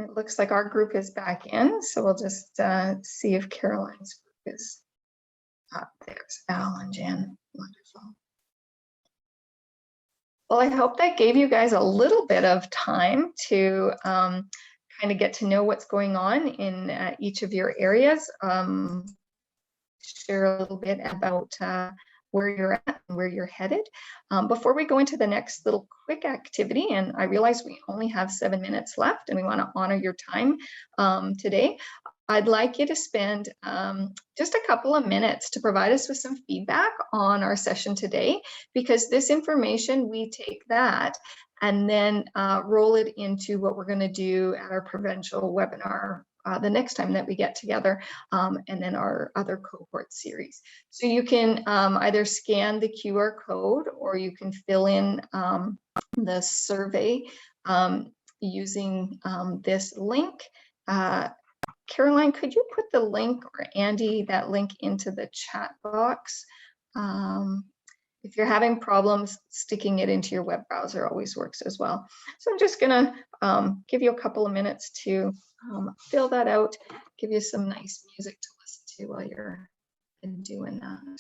It looks like our group is back in, so we'll just see if Caroline's group is up. There's Al and Jen. Wonderful. Well, I hope that gave you guys a little bit of time to kind of get to know what's going on in each of your areas. Share a little bit about where you're at and where you're headed. Before we go into the next little quick activity, and I realize we only have 7 minutes left and we want to honor your time today, I'd like you to spend just a couple of minutes to provide us with some feedback on our session today, because this information, we take that and then roll it into what we're going to do at our provincial webinar the next time that we get together, and then our other cohort series. So you can either scan the QR code or you can fill in the survey using this link. Caroline, could you put the link, or Andy, that link into the chat box? If you're having problems, sticking it into your web browser always works as well. So I'm just gonna give you a couple of minutes to fill that out, give you some nice music to listen to while you're doing that.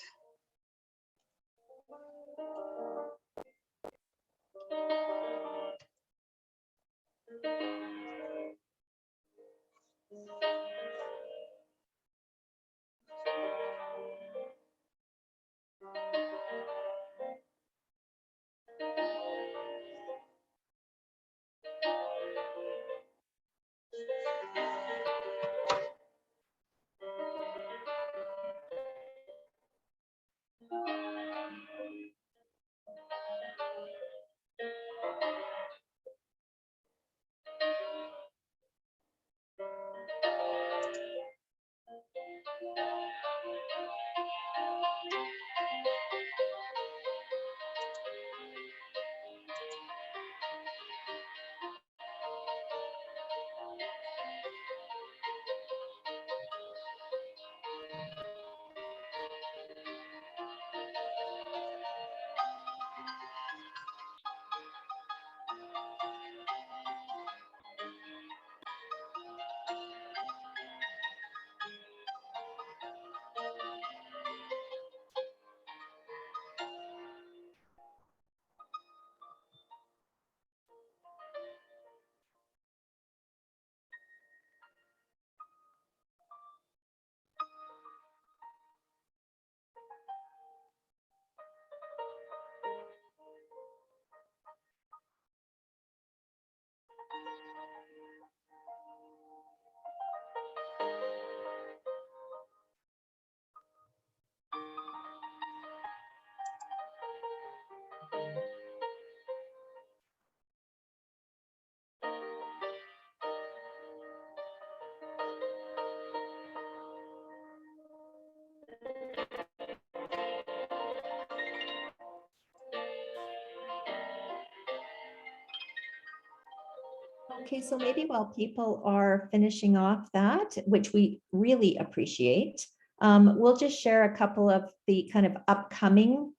Okay, so maybe while people are finishing off that, which we really appreciate, we'll just share a couple of the kind of upcoming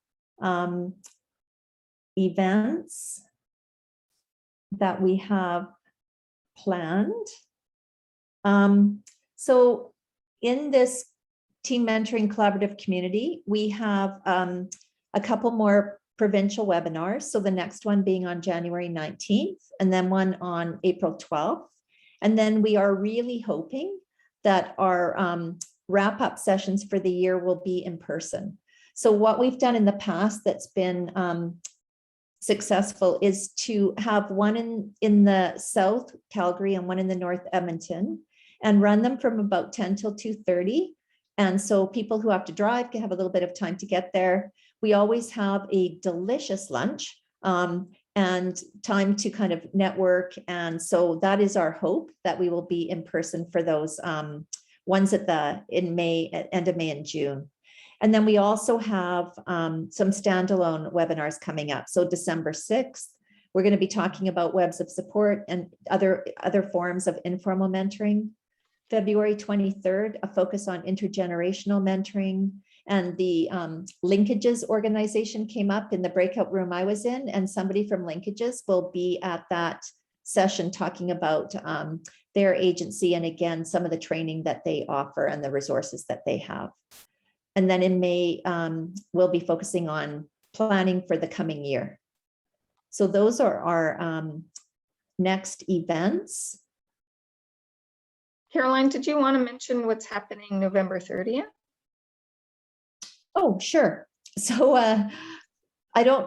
events that we have planned. So in this team mentoring collaborative community, we have a couple more provincial webinars. So the next one being on January 19th, and then one on April 12th. And then we are really hoping that our wrap-up sessions for the year will be in person. So what we've done in the past that's been successful is to have one in the South Calgary and one in the North Edmonton, and run them from about 10 till 2:30. And so people who have to drive can have a little bit of time to get there. We always have a delicious lunch and time to kind of network. And so that is our hope, that we will be in person for those ones at in May, at end of May and June. And then we also have some standalone webinars coming up. So December 6th, we're going to be talking about webs of support and other forms of informal mentoring. February 23rd, a focus on intergenerational mentoring. And the Linkages organization came up in the breakout room I was in, and somebody from Linkages will be at that session talking about their agency and again, some of the training that they offer and the resources that they have. And then in May, we'll be focusing on planning for the coming year. So those are our next events. Caroline, did you want to mention what's happening November 30th? Oh, sure. So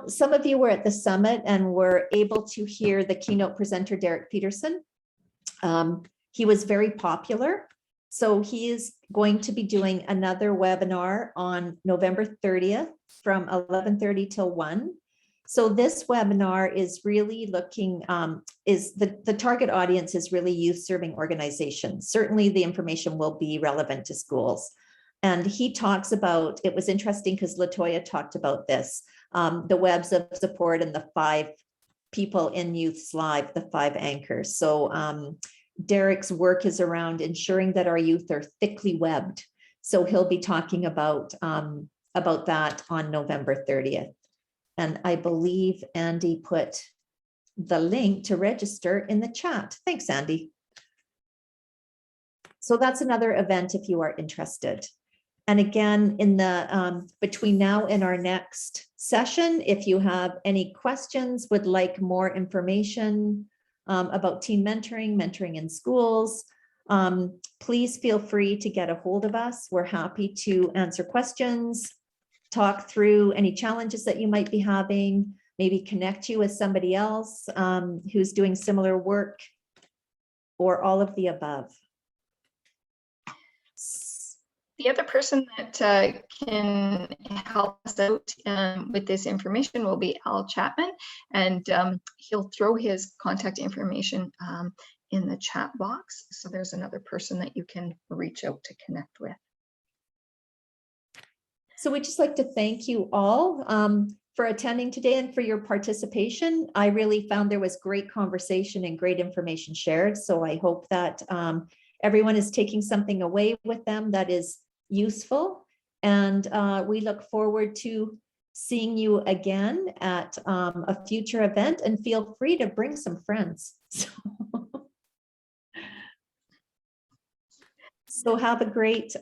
some of you were at the summit and were able to hear the keynote presenter, Derek Peterson. He was very popular. So he is going to be doing another webinar on November 30th from 11:30 till 1. So this webinar is really looking, the target audience is really youth serving organizations. Certainly the information will be relevant to schools. And he talks about, it was interesting because Latoya talked about this, the webs of support and the 5 people in Youth's Live, the 5 anchors. So Derek's work is around ensuring that our youth are thickly webbed. So he'll be talking about that on November 30th. And I believe Andy put the link to register in the chat. Thanks, Andy. So that's another event if you are interested. And again, in the between now and our next session, if you have any questions, would like more information about teen mentoring, mentoring in schools, please feel free to get a hold of us. We're happy to answer questions, talk through any challenges that you might be having, maybe connect you with somebody else who's doing similar work, or all of the above. The other person that can help us out with this information will be Al Chapman, and he'll throw his contact information in the chat box. So there's another person that you can reach out to connect with. So we'd just like to thank you all for attending today and for your participation. I really found there was great conversation and great information shared. So I hope that everyone is taking something away with them that is useful. And we look forward to seeing you again at a future event, and feel free to bring some friends. So have a great